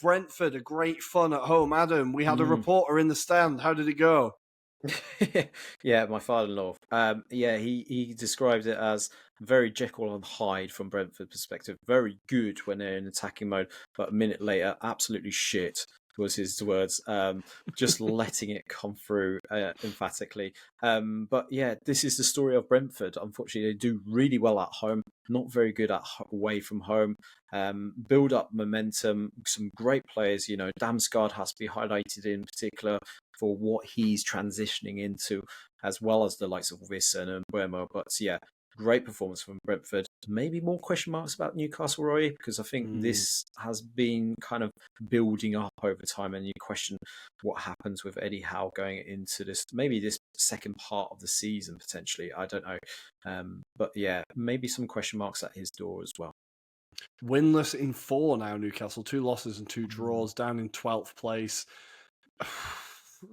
Brentford, a great fun at home. Adam, we had a reporter in the stand. How did it go? My father-in-law. He described it as very Jekyll and Hyde from Brentford perspective. Very good when they're in attacking mode, but a minute later, absolutely shit was his words. Just letting it come through emphatically. But this is the story of Brentford. Unfortunately, they do really well at home, not very good away from home. Build up momentum, some great players. Damsgaard has to be highlighted in particular for what he's transitioning into, as well as the likes of Wissen and Buemo. But great performance from Brentford. Maybe more question marks about Newcastle, Roy, because I think this has been kind of building up over time, and you question what happens with Eddie Howe going into this second part of the season potentially. I don't know, but yeah, maybe some question marks at his door as well. Winless in 4 now, Newcastle. 2 losses and 2 draws, down in 12th place.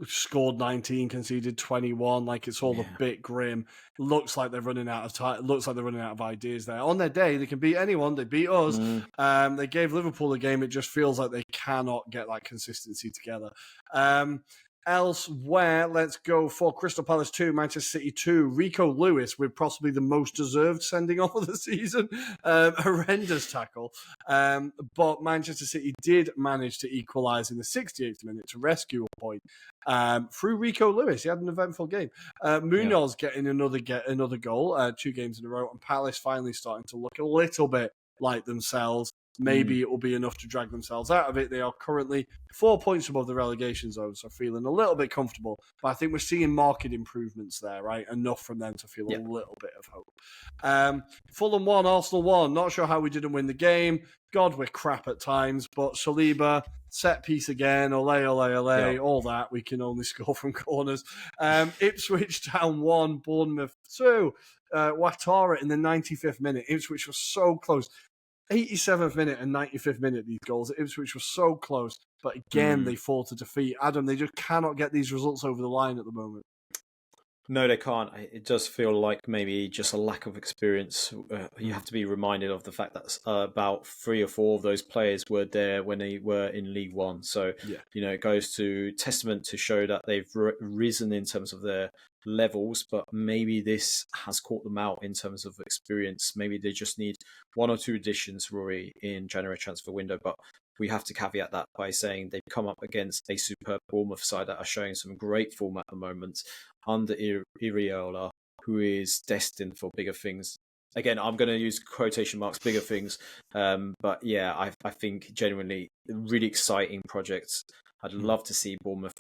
Scored 19, conceded 21. Like, it's all a bit grim. Looks like they're running out of time. Looks like they're running out of ideas there. On their day, they can beat anyone. They beat us. They gave Liverpool a game. It just feels like they cannot get that consistency together. Elsewhere, let's go for Crystal Palace 2, Manchester City 2. Rico Lewis with possibly the most deserved sending off of the season. Horrendous tackle. But Manchester City did manage to equalise in the 68th minute to rescue a point through Rico Lewis. He had an eventful game. Munoz getting another goal, 2 games in a row, and Palace finally starting to look a little bit like themselves. Maybe it will be enough to drag themselves out of it. They are currently 4 points above the relegation zone, so feeling a little bit comfortable. But I think we're seeing marked improvements there, right? Enough from them to feel a little bit of hope. Fulham 1, Arsenal 1. Not sure how we didn't win the game. God, we're crap at times. But Saliba, set piece again, ole, all that. We can only score from corners. Ipswich Town 1, Bournemouth 2. Ouattara in the 95th minute. Ipswich was so close. 87th minute and 95th minute, these goals. Ipswich was so close, but again, they fall to defeat. Adam, they just cannot get these results over the line at the moment. No, they can't. It does feel like maybe just a lack of experience. You have to be reminded of the fact that about 3 or 4 of those players were there when they were in League One. So, it goes to testament to show that they've risen in terms of their levels, but maybe this has caught them out in terms of experience. Maybe they just need 1 or 2 additions, Rory, in January transfer window. But we have to caveat that by saying they've come up against a superb Bournemouth side that are showing some great form at the moment under Iriola, who is destined for bigger things. Again, I'm going to use quotation marks, bigger things. But yeah, I think genuinely really exciting projects. I'd love to see Bournemouth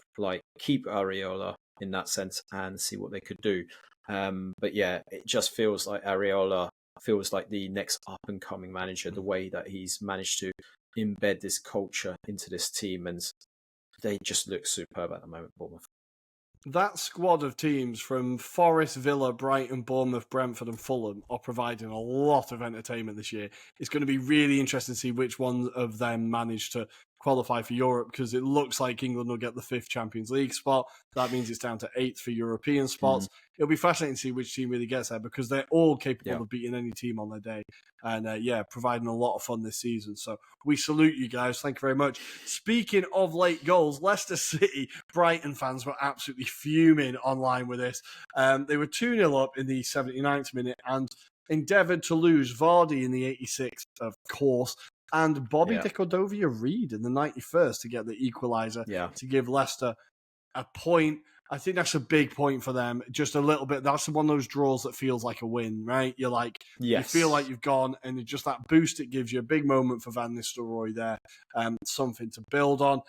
keep Areola in that sense and see what they could do. But yeah, it just feels like Areola feels like the next up and coming manager, the way that he's managed to embed this culture into this team, and they just look superb at the moment, Bournemouth. That squad of teams from Forest, Villa, Brighton, Bournemouth, Brentford and Fulham are providing a lot of entertainment this year. It's going to be really interesting to see which one of them manage to qualify for Europe, because it looks like England will get the 5th Champions League spot. That means it's down to 8th for European spots. It'll be fascinating to see which team really gets there, because they're all capable of beating any team on their day. And providing a lot of fun this season. So we salute you guys. Thank you very much. Speaking of late goals, Leicester City, Brighton fans were absolutely fuming online with this. They were 2-0 up in the 79th minute and endeavoured to lose Vardy in the 86th, of course, and Bobby Decordova-Reid in the 91st to get the equaliser to give Leicester a point. I think that's a big point for them. Just a little bit. That's one of those draws that feels like a win, right? You're like, you feel like you've gone, and just that boost it gives you, a big moment for Van Nistelrooy there. Something to build on.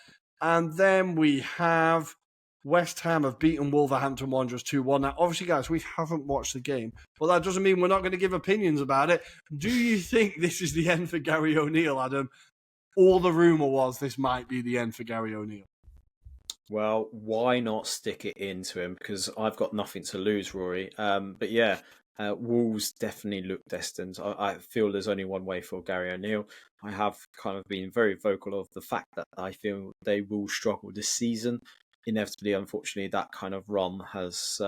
And then we have West Ham have beaten Wolverhampton Wanderers 2-1. Now, obviously, guys, we haven't watched the game, but that doesn't mean we're not going to give opinions about it. Do you think this is the end for Gary O'Neill, Adam? Or the rumour was this might be the end for Gary O'Neill? Well, why not stick it into him? Because I've got nothing to lose, Rory. But yeah, Wolves definitely look destined. I feel there's only one way for Gary O'Neill. I have kind of been very vocal of the fact that I feel they will struggle this season. Inevitably, unfortunately, that kind of run has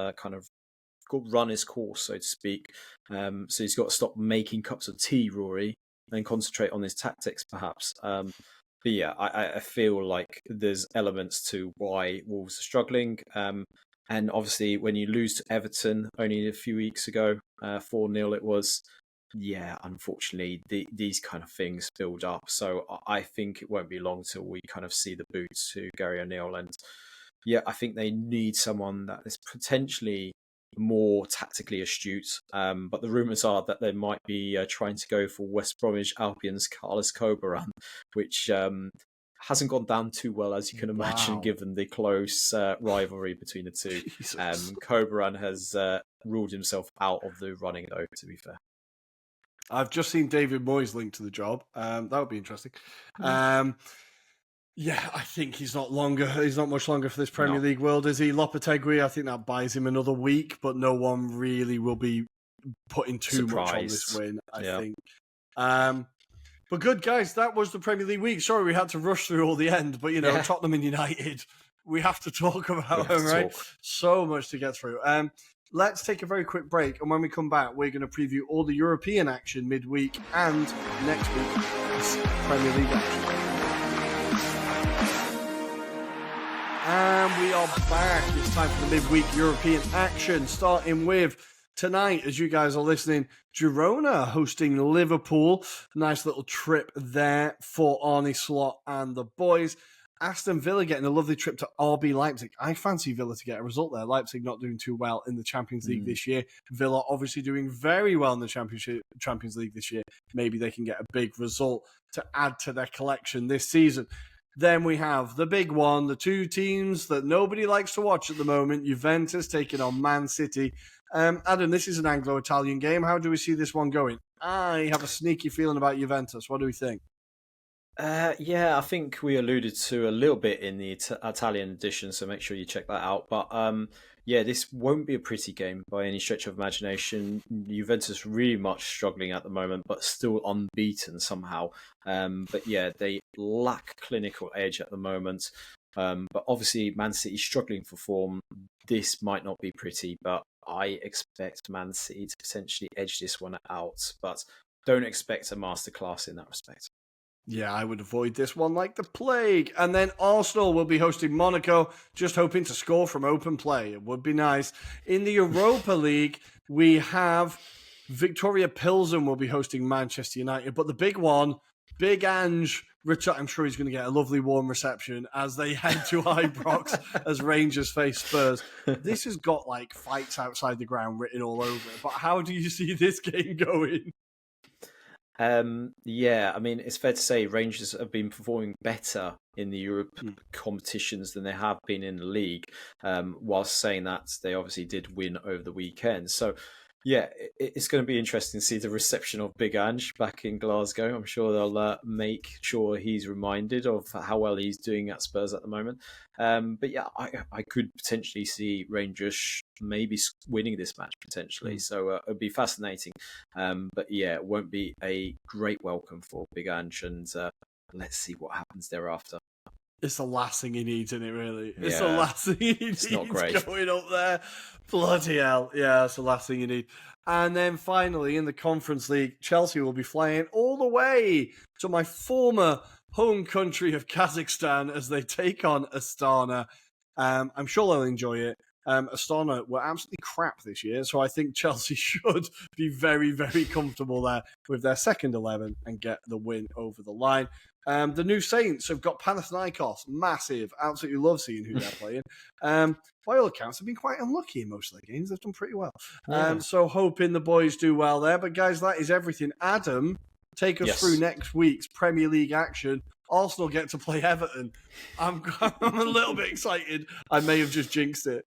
run his course, so to speak. So he's got to stop making cups of tea, Rory, and concentrate on his tactics, perhaps. But yeah, I feel like there's elements to why Wolves are struggling. And obviously, when you lose to Everton only a few weeks ago, 4-0 it was, unfortunately, these kind of things build up. So I think it won't be long till we kind of see the boots to Gary O'Neill. And yeah, I think they need someone that is potentially more tactically astute. But the rumours are that they might be trying to go for West Bromwich Albion's Carlos Corberán, which hasn't gone down too well, as you can imagine, given the close rivalry between the two. Corberán has ruled himself out of the running, though, to be fair. I've just seen David Moyes linked to the job. That would be interesting. Yeah, I think he's not much longer for this Premier League world, is he? Lopetegui, I think that buys him another week, but no one really will be putting too much on this win, I think. But good, guys, that was the Premier League week. Sorry we had to rush through all the end, but, Tottenham and United, we have to talk about them, right? So much to get through. Let's take a very quick break, and when we come back, we're going to preview all the European action midweek and next week's Premier League action. And we are back. It's time for the midweek European action, starting with tonight, as you guys are listening, Girona hosting Liverpool. Nice little trip there for Arne Slot and the boys. Aston Villa getting a lovely trip to RB Leipzig. I fancy Villa to get a result there. Leipzig not doing too well in the Champions League this year. Villa obviously doing very well in the Champions League this year. Maybe they can get a big result to add to their collection this season. Then we have the big one, the two teams that nobody likes to watch at the moment, Juventus taking on Man City. Adam, this is an Anglo-Italian game. How do we see this one going? I have a sneaky feeling about Juventus. What do we think? I think we alluded to a little bit in the Italian edition, so make sure you check that out. But this won't be a pretty game by any stretch of imagination. Juventus really much struggling at the moment, but still unbeaten somehow. They lack clinical edge at the moment. But obviously, Man City struggling for form. This might not be pretty, but I expect Man City to potentially edge this one out. But don't expect a masterclass in that respect. Yeah, I would avoid this one like the plague. And then Arsenal will be hosting Monaco, just hoping to score from open play. It would be nice. In the Europa League, we have Victoria Pilsen will be hosting Manchester United. But the big one, Big Ange, I'm sure he's going to get a lovely warm reception as they head to Ibrox as Rangers face Spurs. This has got like fights outside the ground written all over it. But how do you see this game going? It's fair to say Rangers have been performing better in the Europe competitions than they have been in the league. Whilst saying that, they obviously did win over the weekend. So, it's going to be interesting to see the reception of Big Ange back in Glasgow. I'm sure they'll make sure he's reminded of how well he's doing at Spurs at the moment. I could potentially see Rangers maybe winning this match potentially. So it'd be fascinating. It won't be a great welcome for Big Ange, and let's see what happens thereafter. It's the last thing he needs, isn't it, really? It's the last thing he needs. It's not great. Going up there. Bloody hell. Yeah, it's the last thing you need. And then finally, in the Conference League, Chelsea will be flying all the way to my former home country of Kazakhstan as they take on Astana. I'm sure they'll enjoy it. Astana were absolutely crap this year, so I think Chelsea should be very, very comfortable there with their second 11 and get the win over the line. The new Saints have got Panathinaikos, massive. Absolutely love seeing who they're playing. By all accounts, they've been quite unlucky in most of their games. They've done pretty well. So hoping the boys do well there. But guys, that is everything. Adam, take us through next week's Premier League action. Arsenal get to play Everton. I'm a little bit excited. I may have just jinxed it.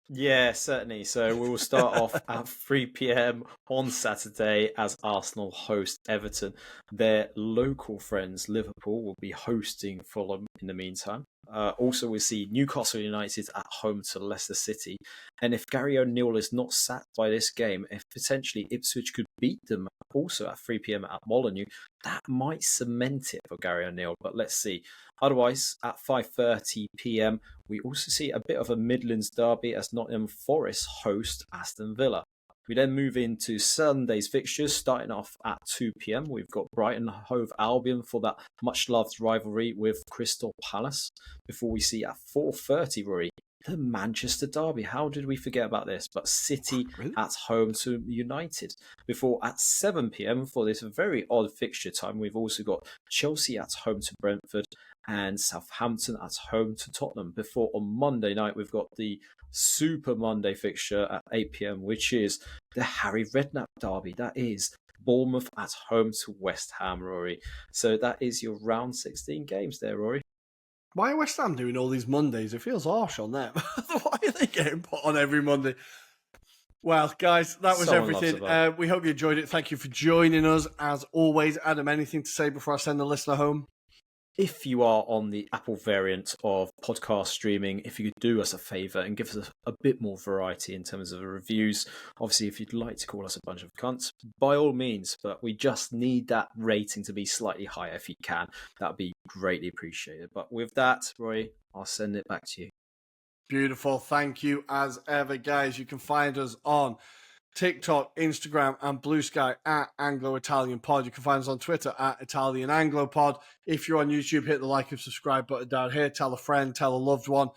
Yeah, certainly. So we will start off at 3 p.m. on Saturday as Arsenal host Everton. Their local friends, Liverpool, will be hosting Fulham in the meantime. Also, we see Newcastle United at home to Leicester City. And if Gary O'Neill is not sacked by this game, if potentially Ipswich could beat them also at 3 p.m. at Molineux, that might cement it for Gary O'Neill. But let's see. Otherwise, at 5:30 p.m, we also see a bit of a Midlands derby as Nottingham Forest host Aston Villa. We then move into Sunday's fixtures, starting off at 2 p.m. We've got Brighton Hove Albion for that much-loved rivalry with Crystal Palace. Before we see at 4:30, Rory, the Manchester derby. How did we forget about this? But City at home to United. Before at 7 p.m. for this very odd fixture time, we've also got Chelsea at home to Brentford and Southampton at home to Tottenham. Before on Monday night, we've got the Super Monday fixture at 8 p.m, which is the Harry Redknapp derby. That is Bournemouth at home to West Ham, Rory. So that is your round 16 games there, Rory. Why are West Ham doing all these Mondays? It feels harsh on them. Why are they getting put on every Monday? Well, guys, that was Someone loves everything. a vote. We hope you enjoyed it. Thank you for joining us. As always, Adam, anything to say before I send the listener home? If you are on the Apple variant of podcast streaming, if you could do us a favour and give us a bit more variety in terms of the reviews. Obviously, if you'd like to call us a bunch of cunts, by all means, but we just need that rating to be slightly higher if you can. That would be greatly appreciated. But with that, Roy, I'll send it back to you. Beautiful. Thank you as ever, guys. You can find us on TikTok, Instagram, and Blue Sky at Anglo-Italian Pod. You can find us on Twitter at Italian Anglo Pod. If you're on YouTube, hit the like and subscribe button down here. Tell a friend, tell a loved one.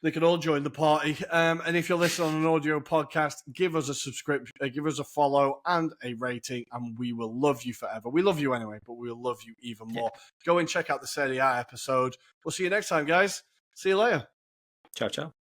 They can all join the party. And if you're listening on an audio podcast, give us a subscription, give us a follow and a rating, and we will love you forever. We love you anyway, but we'll love you even more. Go and check out the Serie A episode. We'll see you next time, guys. See you later. Ciao, ciao.